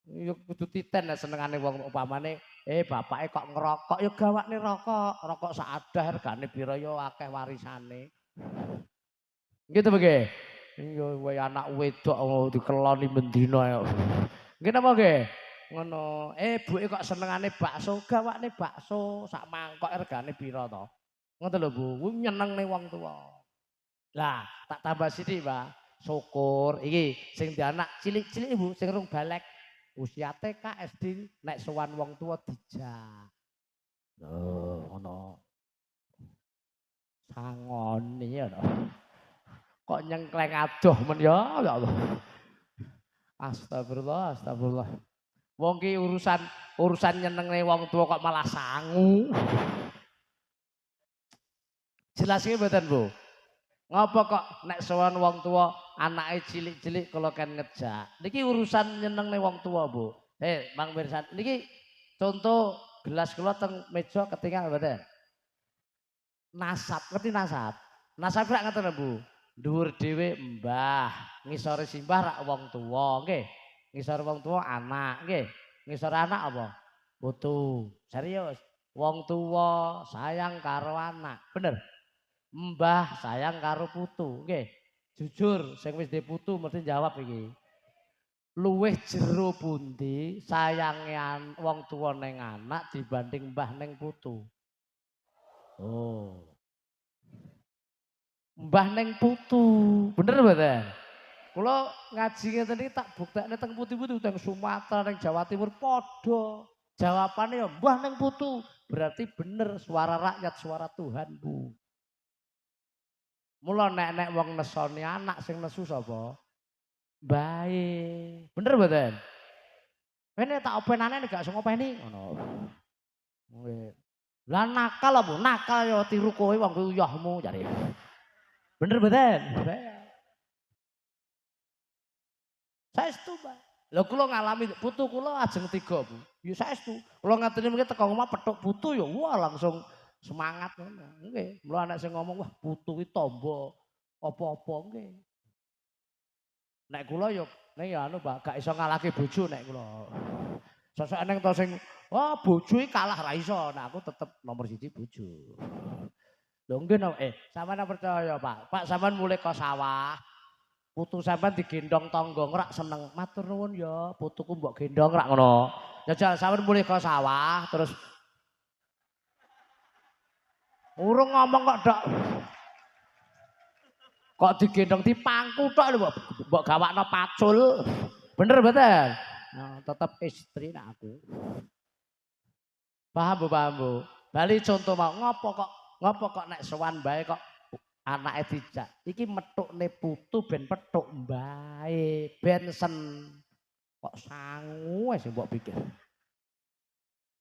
Ya kudu titen nek senengane wong upamane bapake kok ngerokok ya gawakne rokok seadah regane pira ya akeh warisane. Gitu nggih. Iya wae anak wedok dikeloni mendina ya. Nggih napa nggih? Ngono. Buke kok senengane bakso, gawakne bakso sak mangkok regane pira to? Ngoten lho Bu, kuwi nyenengne wong tuwa. Lah, tak tambah sithik, Mbak. Syukur iki sing di anak cilik-cilik Bu, sing rung balek. Usia TK SD nek sowan wong tuwa dijak. Lho, ngono. Sangoni ya to. Kok nyengkleng adoh men ya Allah. Astagfirullah, astagfirullah. Wong ki urusan nyenengne wong tua kok malah sangu. Jelas iki mboten, Bu? Ngapa kok nek sowan wong tua anake cilik-cilik kula kan ngejak. Niki urusan nyenengne wong tua, Bu. Bang Mirsan, niki contoh gelas kula teng meja ketinggal mboten? Nasab, ngerti nasab? Nasab rak ngoten, Bu. Dhuwur dhewe mbah, ngisore simbah rak wong tuwa, nggih. Ngisor wong tuwa anak, nggih. Ngisor anak apa? Putu. Serius. Wong tuwa sayang karo anak. Bener? Mbah sayang karo putu, nggih. Jujur sing wis duwe putu mesti jawab iki. Luwih jero pundi sayange wong tuwa ning anak dibanding mbah ning putu? Oh. Mbah ning putu. Bener mboten? Kula ngaji ngeten iki tak buktekne teng putu-putu teng Sumatera ning Jawa Timur padha. Jawabane ya mbah ning putu. Berarti bener suara rakyat, suara Tuhan, Bu. Mula nek wong nesoni anak sing nesu sapa? Bae. Bener mboten? Kene tak openane gak iso ngopeni ngono. Nggih. Lah nakal apa? Nakal ya tiru kowe wong uyahmu jare. Bener mboten? Saestu, Pak. Lha kula ngalami putu kula ajeng 3, Bu. Ya saestu. Kula ngateni mriki teko omah petuk putu ya wah langsung semangat ngono. Nggih, mula anak sing ngomong wah putu iki tamba apa-apa nggih. Nek kula ya ning ya anu, Pak, gak iso ngalahke bojo nek kula. Sosok eneng to sing wah bojo iki kalah ra iso. Nah aku tetep nomor 1 bojo. Lho nggih sampeyan percaya, Pak. Pak sampeyan mulai ke sawah. Putu sampean digendong tangga rak seneng. Matur nuwun ya, putuku mbok gendong rak ngono. Jajal sampean mulih ke sawah terus urung ngomong kok dok. Kok digendong dipangku tok lho mbok gawakno pacul. Bener mboten? Nah, tetep istri nak aku. Paham Bu, paham Bu. Bali contoh mau ngopo kok nek sowan bae kok anake dijak. Iki metukne putu ben petuk mbae, ben sen. Kok sangu wis mbok pikir.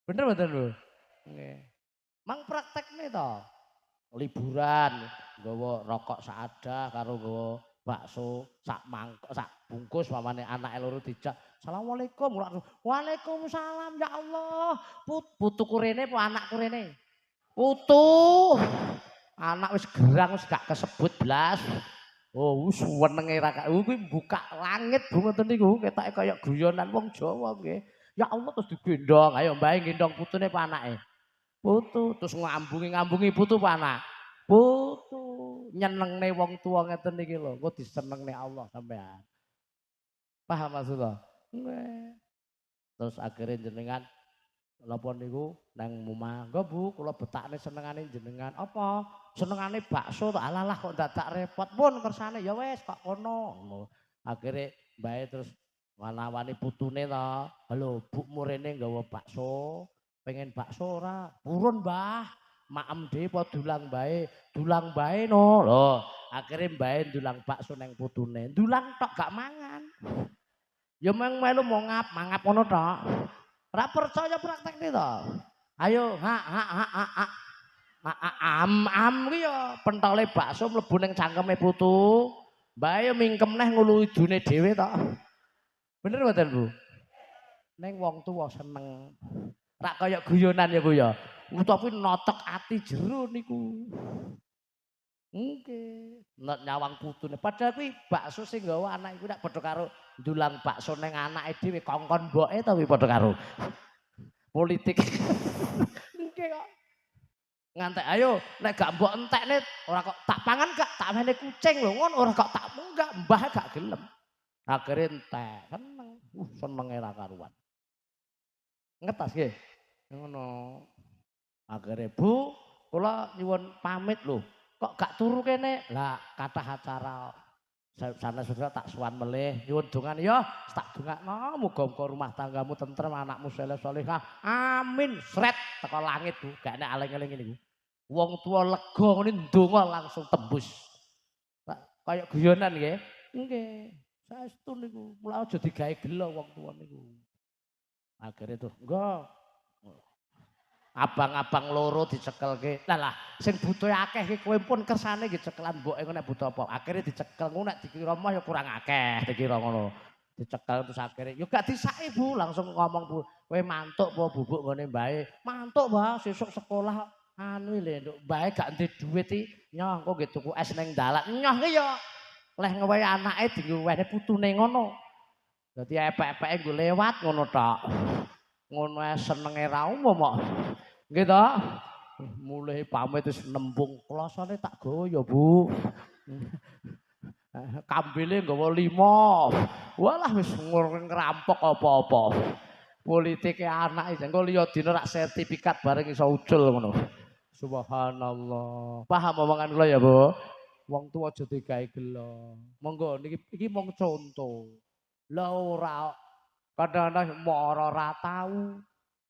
Bener mboten, Bu? Nggih. Mang praktekne to. Liburan nggawa rokok seadah karo nggawa bakso sak mangkok sak bungkus pamane anake loro dijak. Assalamualaikum. Waalaikumsalam ya Allah. Putuku rene apa anakku rene? Putu. Anak wis gerang wis gak kesebut blas. Oh wis wenenge ra kuwi buka langit Bu ngoten niku ketoke kaya guyonan wong Jawa nggih. Ya Allah terus digendong. Ayo mbae gendong putune apa anake? Putu terus ngambungi putu apa anak? Putu. Nyenengne wong tua ngeten iki lho, engko disenengne Allah sampean. Paham maksudnya? Nggih. Terus akhirnya jenengan napa niku nang omah. Nggo Bu, kula betakne senengane jenengan. Apa? Senengane bakso to. Alalah kok dadak repot. Pun kersane ya wis kok kono. Akhire mbae terus wanawani putune to. Halo, bukmu rene nggawa bakso. Pengen bakso ora? Purun, Mbah. Maem dhewe apa dulang bae no. Lho, akhire mbae dulang bakso nang putune. Dulang tok gak mangan. Ya meng melu mangap ngono tok. Ora percaya praktekne to. Ayo am ki ya pentole bakso mlebu ning cangkeme putu. Mbah yo mingkem neh ngulu idune dhewe to. Bener mboten, Bu? Ning wong tuwa seneng. Rak kaya guyonan ya, Bu ya. Utawi notok ati jero niku. Nggih, nek nyawang putune. Padahal kuwi bakso sing nggawa anak iku nek padha karo ndulang bakso ning anake dhewe kongkon mboke to kuwi padha karo politik. Nggih kok. Ngantek ayo nek gak mbok entekne ora kok tak pangan gak tak mene kucing lho ngono ora kok tak munggah mbah gak gelem. Akhire entek seneng. Senenge ra karuan. Ngetas nggih. Ngono. Akhire Bu, kula nyuwun pamit lho. Kok gak turu kene? Lah kathah acara sanes sedaya tak suwan melih nyuwun dongan ya tak dongakno muga-muga rumah tanggamu tentrem anakmu saleh salehah. Amin. Sret teko langit Bu, gak nek aling-aling niku. Wong tua lega ngene ndonga langsung tembus. Kaya guyonan nggih. Nggih. Saestu niku. Mula aja digawe gelo wong tua niku. Akhire tuh, enggak. Abang-abang loro dicekelke. Lah sing butuhe akeh iki kowe pun kersane nggih cekelan mboke nek butuh apa. Akhire dicekel ngono nek dikira mah ya kurang akeh dikira ngono. Dicekel terus akhire ya gak disaki Bu, langsung ngomong Bu, kowe mantuk apa bubuk ngene mbae. Mantuk, Mbah, sesuk sekolah anu lho nduk mbae gak ndek dhuwit iki. Nyoh engko nggih tuku es ning dalan. Nyoh ki ya leh ngewehi anake diwehne putune ngono. Dadi epek-epeke nggo lewat ngono tok. Ngono ae senenge ra umum kok. Nggih to? Mulih pamit wis nembung klosone tak gawa ya, Bu. Kambile nggawa 5. Walah wis ngrampok apa-apa. Politike anak engko liya dina rak sertifikat bareng iso ucul ngono. Subhanallah. Paham omongan kula ya, Bu? Wong tuwa aja digawe gelo. Monggo iki mung conto. Lah ora kadang-kadang mara ora tau,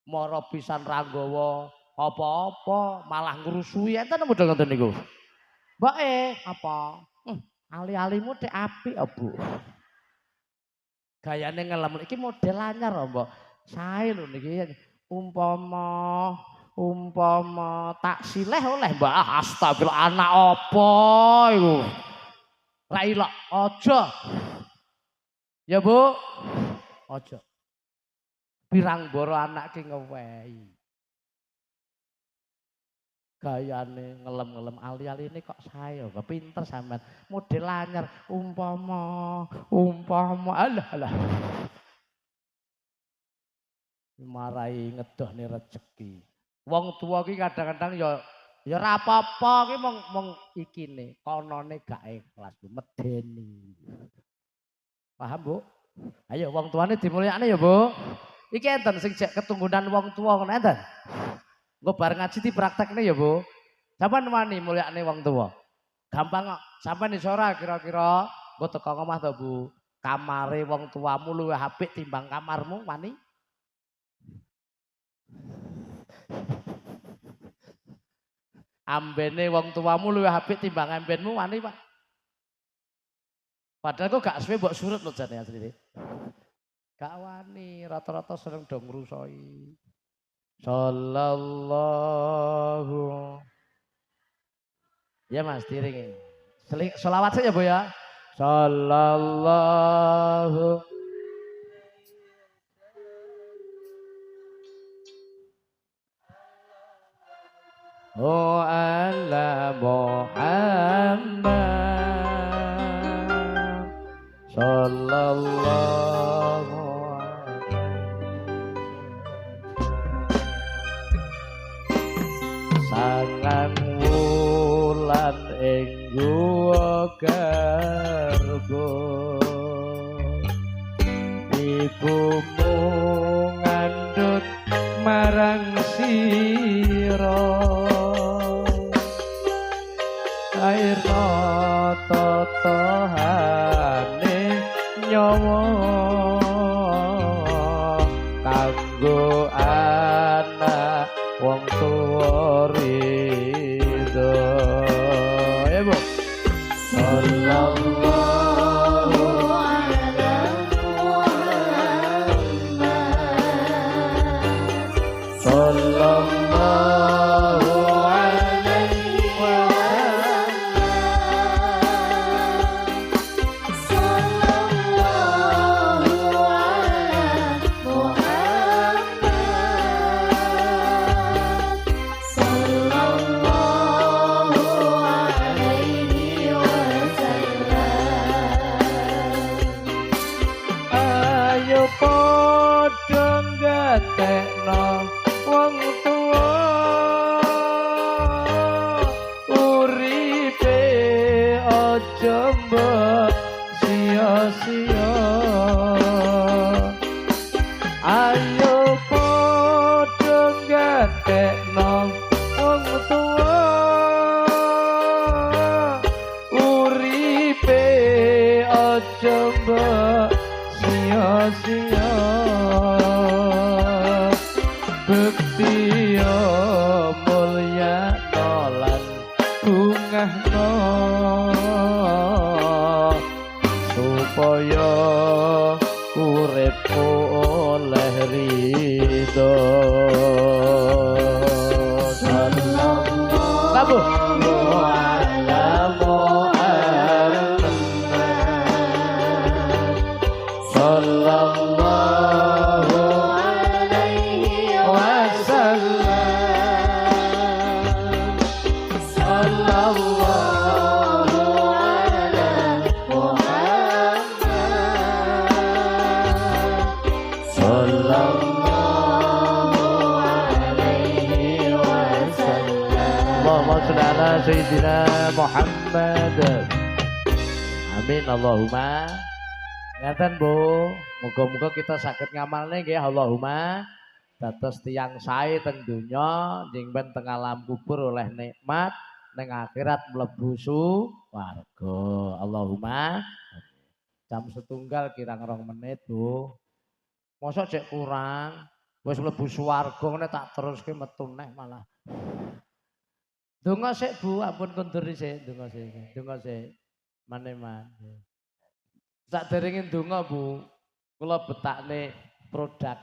mara pisan ra nggawa apa-apa, malah ngrusui enten model ngoten niku. Mbake apa? Ali-alimu tek apik, Bu. Gayane ngelem iki model anyar, Mbok. Sae lho niki umpama tak sileh oleh Mbak. Astagfirullah anak apa iku? Ra ilok aja. Ya, Bu. Aja. Pirang boro anak ki ngewehi. Gayane ngelem-ngelem ali-aline kok sae kok pinter sampean. Model anyar umpama alah. Marai ngedohne rezeki. Wong tua ki kadang-kadang ya ora apa-apa ki mong ikine, konone gak ikhlas, medeni. Paham, Bu? Ayo wong tuane dimulyakne ya, Bu. Iki enten sing jek ketunggunan wong tua ngono enten. Engko bareng ngaji dipraktekne ya, Bu. Sampeyan wani mulyakne wong tua. Gampang kok. Sampeyan iso ora kira-kira engko teko omah to, Bu. Kamare wong tuamu luwih apik timbang kamarmu wani? Ambene wong tuamu luwih apik timbang ambenmu wani, Pak? Padahal kok gak suwe mbok surut lho jane asline. Gak wani, rata-rata sering do ngrusoi. Sallallahu. Ya Mas diringi. Selawat saja Bu ya. Sallallahu. Oh ala Muhammad sallallahu sangang wulan ing guwa garba ibumu ngandhut marang sira air totohane nyawa kanggo anak wong tuwa ridho ya Bu sallallahu ala Muhammad aja mbok sia-sia. Ayo padha gatekno wong tuwa uripe aja mbok sia-sia. Bekti mulya lan bungahno supaya uripku oleh ridho. Sallallahu ala Muhammad sallallahu alaihi wasallam sallallahu ala Muhammad sallallahu alaihi wasallam. Allahumma sholli ala sayyidina Muhammad. Amin Allahumma. Ngaten Bu, muga-muga kita saged ngamalne nggih Allahumma dados tiyang sae teng donya njing teng alam kubur oleh nikmat ning akhirat mlebu swarga. Allahumma. Jam setunggal kirang 2 menit Bu. Mosok cek kurang wis mlebu swarga ngene tak teruske metu neh malah. Donga sik Bu, ampun kondur sik, donga sik. Donga sik. Maneman. Saderenge donga Bu, kula betakne produk.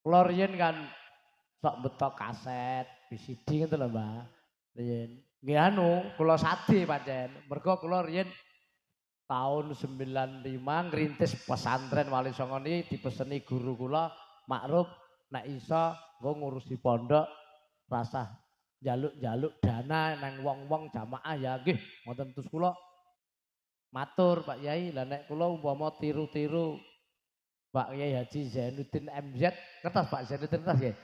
Kula riyen kan sok betok kaset, VCD ngoten lho, Mbak. Riyen. Nggih anu, kula sade pancen. Mergo kula riyen tahun 95 ngrintis pesantren Wali Songo niki dipeseni guru kula makruf nek iso nggo ngurusi pondok rasah jaluk-jaluk dana nang wong-wong jamaah ya nggih ngoten terus kula matur Pak Yai, lah nek kula umpama tiru-tiru Pak Yai Haji Zainuddin MZ, kertas Pak Zainuddin kertas nggih.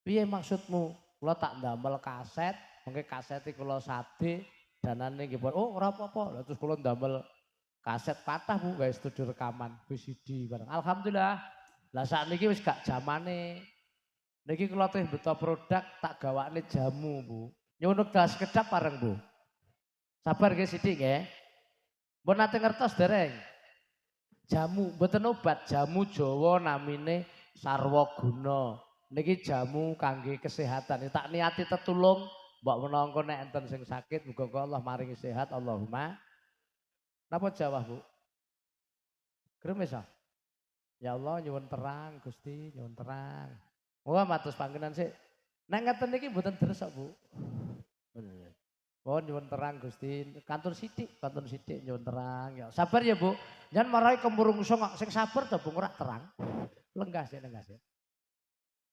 Piye maksudmu? Kula tak ndamel kaset, mengke kasete kula sade, danane nggih oh ora apa-apa. Lah terus kula ndamel kaset patah Bu, gawe studio rekaman VCD bareng. Alhamdulillah. Lah sakniki wis gak zamane. Niki kula teh beto produk tak gawakne jamu Bu. Nyuwun gas kedap bareng Bu. Sabar nggih sithik nggih. Mbok nate ngertos dereng. Jamu mboten obat, jamu Jawa namine Sarwaguna. Niki jamu kangge kesehatan. Tak niati tetulung mbok menangka nek enten sing sakit muga-muga Allah maringi sehat Allahumma. Napa Jawa Bu? Gremes ah. Ya Allah nyuwun terang Gusti, nyuwun terang. Wah matus panggenan sik. Nek ngeten niki mboten deres kok Bu. Oh nyuwun terang Gusti, kantor sithik nyuwun terang. Ya sabar ya Bu. Jangan marai kemurungso kok sing sabar to Bu ora terang. Lenggah sik.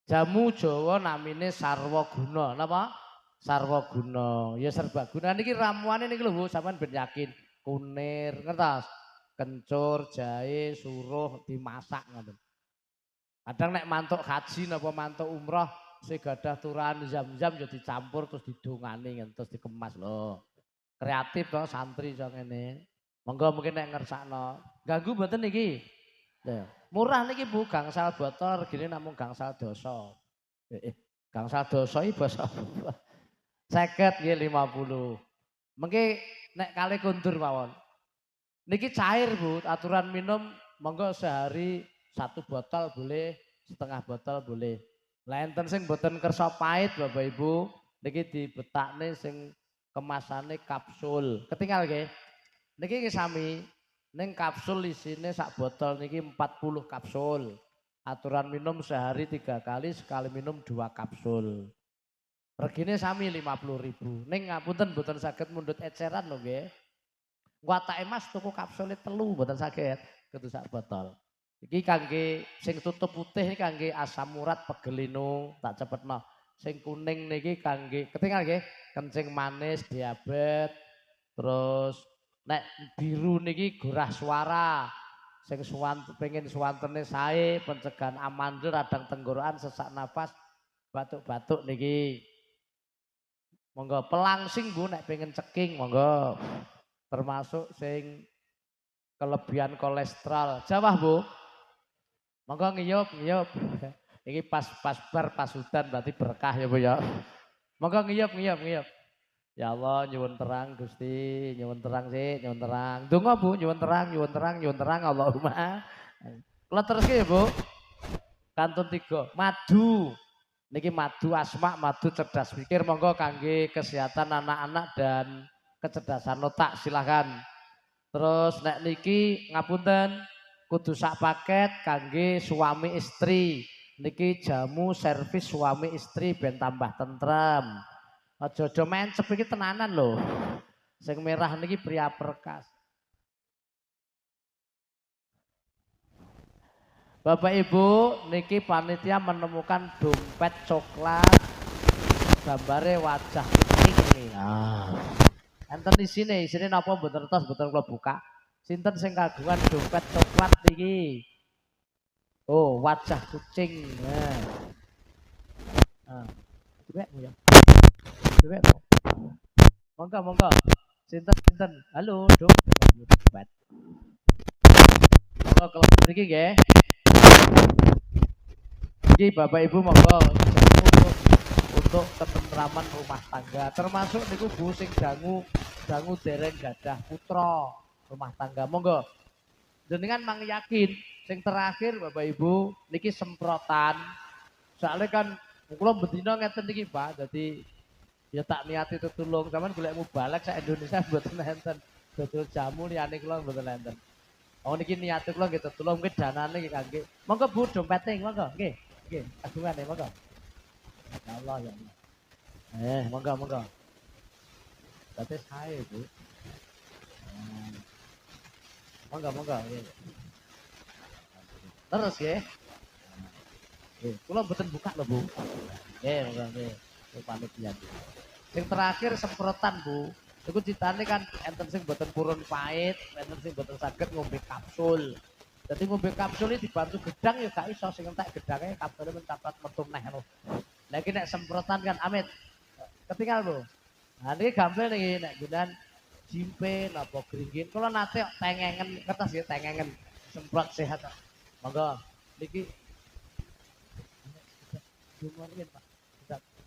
Jamu Jawa namine Sarwaguna. Napa? Sarwaguna. Ya serbaguna niki ramuane niki lho Bu, sampean ben yakin. Kunir, ngertos? Kencur, jahe, suruh dimasak ngoten. Kadang nek mantuk haji napa mantuk umroh sing gadah turahan zam-zam ya dicampur terus didongani terus dikemas lho. Kreatif to santri iso ngene. Monggo mungkin nek ngersakno. Ganggu mboten niki? Murah niki Bu, gangsal botol regine namung gangsal dosa. Gangsal dosa iki basa apa? 50 nggih 50. Mengki nek kalih kundur mawon. Niki cair Bu, aturan minum monggo sehari 1 botol boleh, setengah botol boleh. Lah enten sing mboten kersa pahit Bapak Ibu, niki dibetakne sing kemasane kapsul. Ketinggal nggih. Niki nggih sami. Ning kapsul isine sak botol niki 40 kapsul. Aturan minum sehari 3 kali, sekali minum 2 kapsul. Regine sami 50.000. Ning ngapunten mboten saged mundhut eceran lho nggih. Watake Mas tuku kapsule 3 mboten saged, kudu sak botol. Iki kangge sing tutup putih iki kangge asam urat pegelino, tak cepetno. Sing kuning niki kangge ketinggal nggih, kencing manis, diabetes. Terus nek biru niki gurah suara. Sing pengen suwantene sae, pencegahan amandel, radang tenggorokan, sesak nafas, batuk-batuk niki. Monggo pelangsing Bu nek pengen ceking monggo. termasuk sing kelebihan kolesterol. Jawah, Bu. Monggo ngiyup. Ini pas bar pas hutan berarti berkah ya, Bu ya. Monggo ngiyup. Ya Allah, nyuwun terang Gusti, nyuwun terang sih, nyuwun terang. Donga Bu, nyuwun terang Allahumma. Kula teruske ya, Bu. Kantun 3, madu. Niki madu asma, madu cerdas pikir, monggo kangge kesehatan anak-anak dan kecerdasan otak, silakan. Terus nek niki ngapunten kudu sak paket kangge suami istri. Niki jamu servis suami istri ben tambah tentrem. Aja-aja mencep iki tenanan lho. Sing merah niki pria perkas. Bapak Ibu, niki panitia menemukan dompet coklat gambare wajah kucing ini. Nah, enten isine napa mboten tos mboten kula buka. Sinten sing kagungan dompet coklat niki? Oh, wajah kucing. Nah. Dewek ya. Dewek. Monggo. Sinten. Halo, Dok. Dompet. Monggo kelas mriki nggih. Iki Bapak Ibu monggo untuk ketentraman rumah tangga, termasuk niku Bu sing dangu dereng gadah putra rumah tangga. Monggo jenengan mang yakin sing terakhir Bapak Ibu niki semprotan. Soalnya kan kula bendina ngeten niki Pak, dadi ya tak niati tetulung sampean golek mubalek sak Indonesia mboten enten. Dodol jamu liyane kula mboten enten. Oh niki niate kula nggih tetulung mungkin danane nggih kangge. Monggo Bu dompete monggo nggih. Nggih, agungane monggo. Ya Allah ya Allah. Monggo. Berarti sae, Bu. Monggo. Terus nggih. Nggih, kula mboten buka lho, Bu. Nggih, monggo nggih. Panitia. Yang terakhir semprotan, Bu. Iku citane kan enten sing mboten purun pahit, enten sing mboten saged ngombe kapsul. Jadi ngombe kapsul ini dibantu gedang ya gak iso sing entek gedangnya kapsulnya mencapat metu neh lho. Lah iki nek semprotan kan amit. Ketinggal, Bu. Nah niki gampil niki nek gunan jimpe napa gringgin. Kula nate tengengen kertas ya tengengen semprot sehat. Monggo niki dumorien Pak.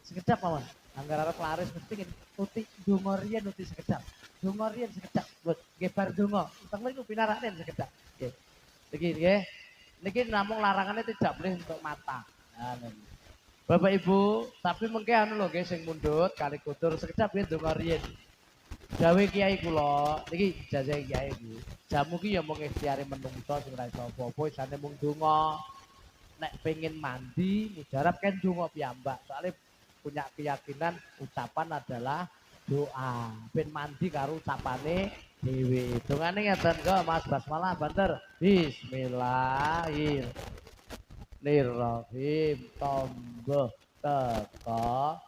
Sekedap mawon. Anggar arep laris mesti uti dumorien uti sekedap. Dumorien sekedap. Buat nggih bar donga. Teng mriku pinaraken sekedap. Nggih. Niki namung larangannya tidak boleh untuk mata. Nah, Bapak Ibu, tapi mengke anu lho nggih sing mundhut kali kudur sekedap nggih donga riyin. Dawe kiai kula, niki ijazah kiai iki. Jamu ki ya mung ikhtiare menungso sing ora iso apa-apa, isane mung donga. Nek pengen mandi, mujarab kan donga piyambak. Soalnya punya keyakinan ucapan adalah doa. Ben mandi karo ucapane dewi. Dongane ngeten kok Mas basmalah banter. Bismillahirrahmanirrahim. Tombo teko.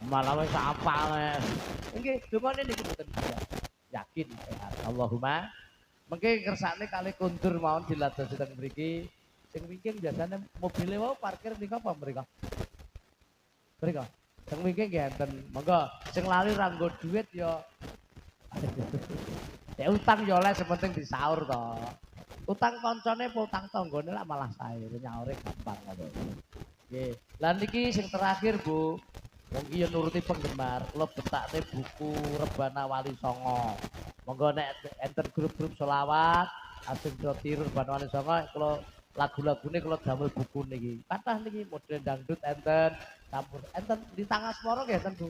Malah wis apal. Nggih, dongane niku mboten bisa. Yakin sehat. Allahumma. Mengke kersane kali kundur mawon diladosi teng mriki. Sing wingking biasane mobile wae parkir nika apa mriko? Mriko. Teng wingking nggih enten. Monggo sing lali ra nggo dhuwit ya ya utang ya oleh sepenting disaur to. Utang koncone apa utang tanggane lah malah sae, nyaure gampang ngono. Nggih. Lah niki sing terakhir, Bu. Wong iki ya nuruti penggemar, kula betakne buku Rebana Wali Songo. Monggo nek enten grup-grup selawat, asing tiru Rebana Wali Songo, kula lagu-lagune kula damel buku niki. Kathah niki model dangdut enten, campur enten di tangga semoro nggih enten, Bu.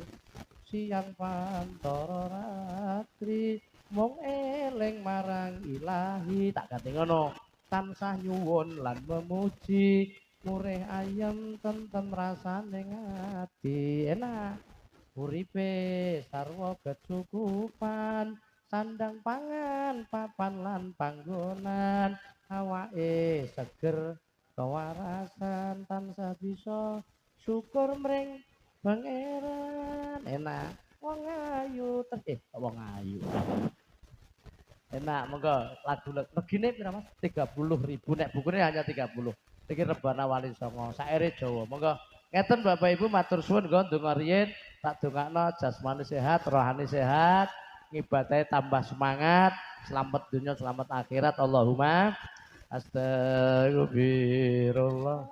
Siang pantoro ratri mung eling marang ilahi tak ganti ngono tansah nyuwun lan memuji murih ayem tentem rasane ngati enak uripe sarwa kecukupan sandang pangan papan lan panggonan awake seger kewarasan tansah bisa syukur mring pangeran enak wong ayu wong ayu enak monggo lagu regine pira Mas 30.000 nek bukune hanya 30 iki Rebana Wali Songo saire Jawa monggo ngeten Bapak Ibu matur suwun nggo ndonga riyin tak dongakno jasmani sehat rohani sehat ngibadahnya tambah semangat, selamat dunia, selamat akhirat. Allahumma astagfirullah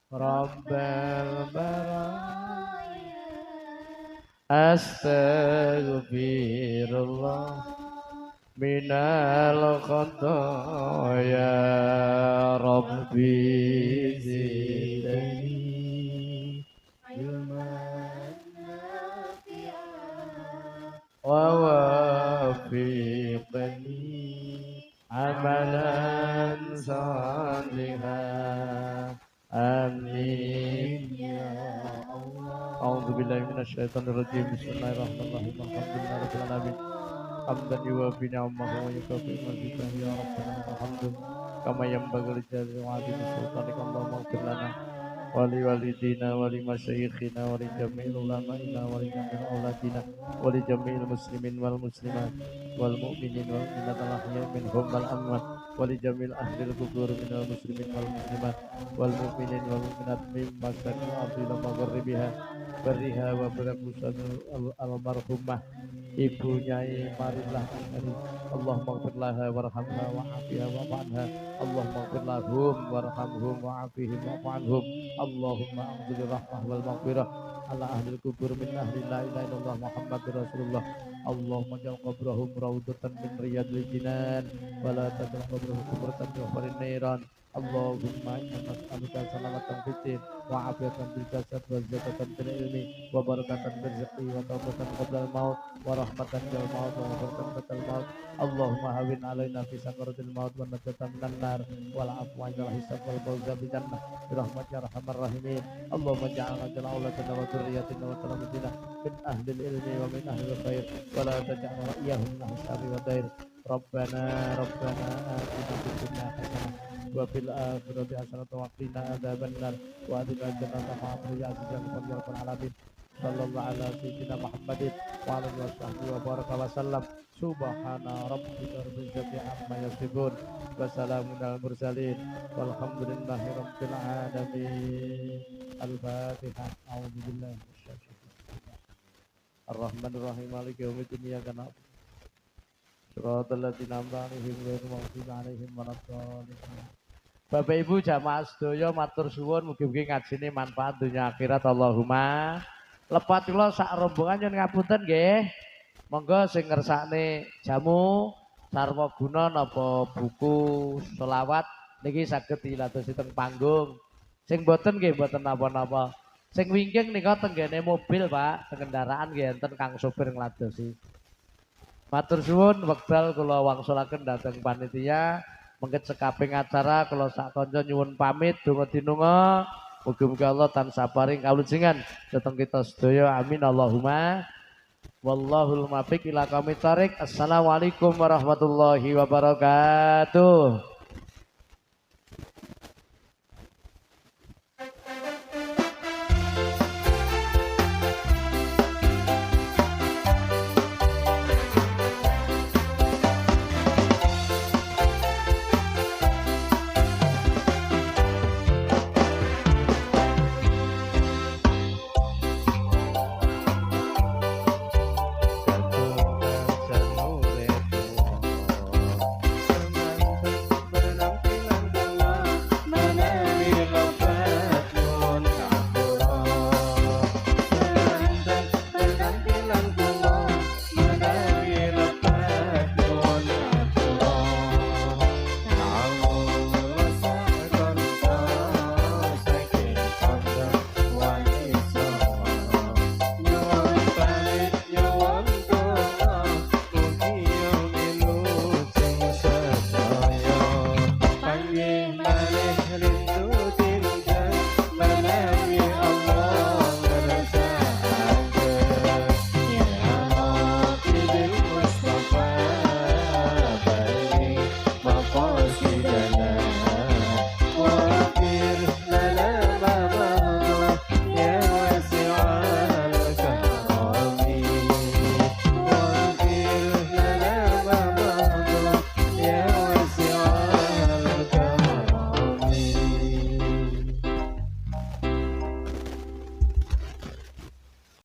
Rabbal baraya astagfirullah minal khotoya Rabbi zidani ilman wa wafiqani amalan salihan amin ya Allah. A'udzubillahi minasyaitonirrajim. Bismillahirrahmanirrahim. Alhamdulillahirabbil alamin. Hamdan yuwafi ni'amahu wa yukafi mazidah ya rabbana alhamdulillah kama yanbaghi li jalali wa'adhi sultanika Allahumma ighfir lana wa li walidina wa li masyayikhina wa li jami'il ulama'ina wa li jami'il auladina wa li jami'il muslimin wal muslimat wal mu'minin wal mu'minat al-ahya'i minhum wal amwat wa li jami'il ahlil qubur minal muslimin wal muslimat wal mu'minin wal mu'minat min masyarakat ardil maghribiha bariha wa barakusan al-marhumah Ibu Nyai Marillah Asyari Allahumma ighfir laha warhamha wa'afiha wa'anha Allahumma ighfir lahum warhamhum wa'afihim wa'anhum Allahumma anzil rahmah wal maghfirah ala ahlil kubur min ahli la ilaha illallah Muhammadur Rasulullah Allahumma ja'al qabrahum rawdatan min riyadil jinan wa la taj'al qabrahum qubratan min kharin niran Allahumma inna nas'aluka salamatan fitin wa afiatan bil jasad wa zakatan fil ilmi wa barakatan bil rizqi wa tawbatan qabla al maut wa rahmatan bil maut wa barakatan batal maut Allahumma hawin alaina fi sakaratil maut wa najatan minan nar wal afwa wal hisab wal fawza bil jannah bi rahmatika ya arhamar rahimin Allahumma ja'alna jala'ulatina wa dzurriyyatina wa talamidina min ahli ilmi wa min ahli khair wa la taj'al ra'yahum lahu syarri wa dair Rabbana atina fid dunya hasanah wa fil akhirati hasanatan wa qina adzabannar wa adkhilna jannata ma'al ya rabbal alamin sallallahu ala sayyidina Muhammadin wa ala alihi washabbihi wa baraka wa sallam subhana rabbika rabbil izzati amma yasifun wa salamun alal mursalin walhamdulillahi rabbil alamin al-fatihah a'udzu billahi minasyaitonir rajim ar-rahmanir rahim maliki yaumiddin iyyaka na'budu Shiratal ladzina an'amta 'alaihim ghairil maghdubi 'alaihim waladdallin. Bapak Ibu jamaah sedaya matur suwun mugi-mugi ngajine manfaat dunia akhirat Allahumma. Lepat kula sak rombongan nyuwun ngapunten nggih. Monggo sing ngersakne jamu sarwa guna napa buku selawat niki saged diladosi teng panggung. Sing mboten nggih mboten napa-napa. Sing wingking nika tenggene mobil Pak, teng kendaraan nggih enten kang sopir ngladosi. Matur suwun wekdal kula wangsulaken dhateng panitia mengke sekaping acara kula sak kanca nyuwun pamit donga dinunga mugi-mugi Allah tansah paring kalujengan dhateng kita sedaya amin Allahumma wallahul muwaffiq ila aqwamit thoriq assalamualaikum warahmatullahi wabarakatuh.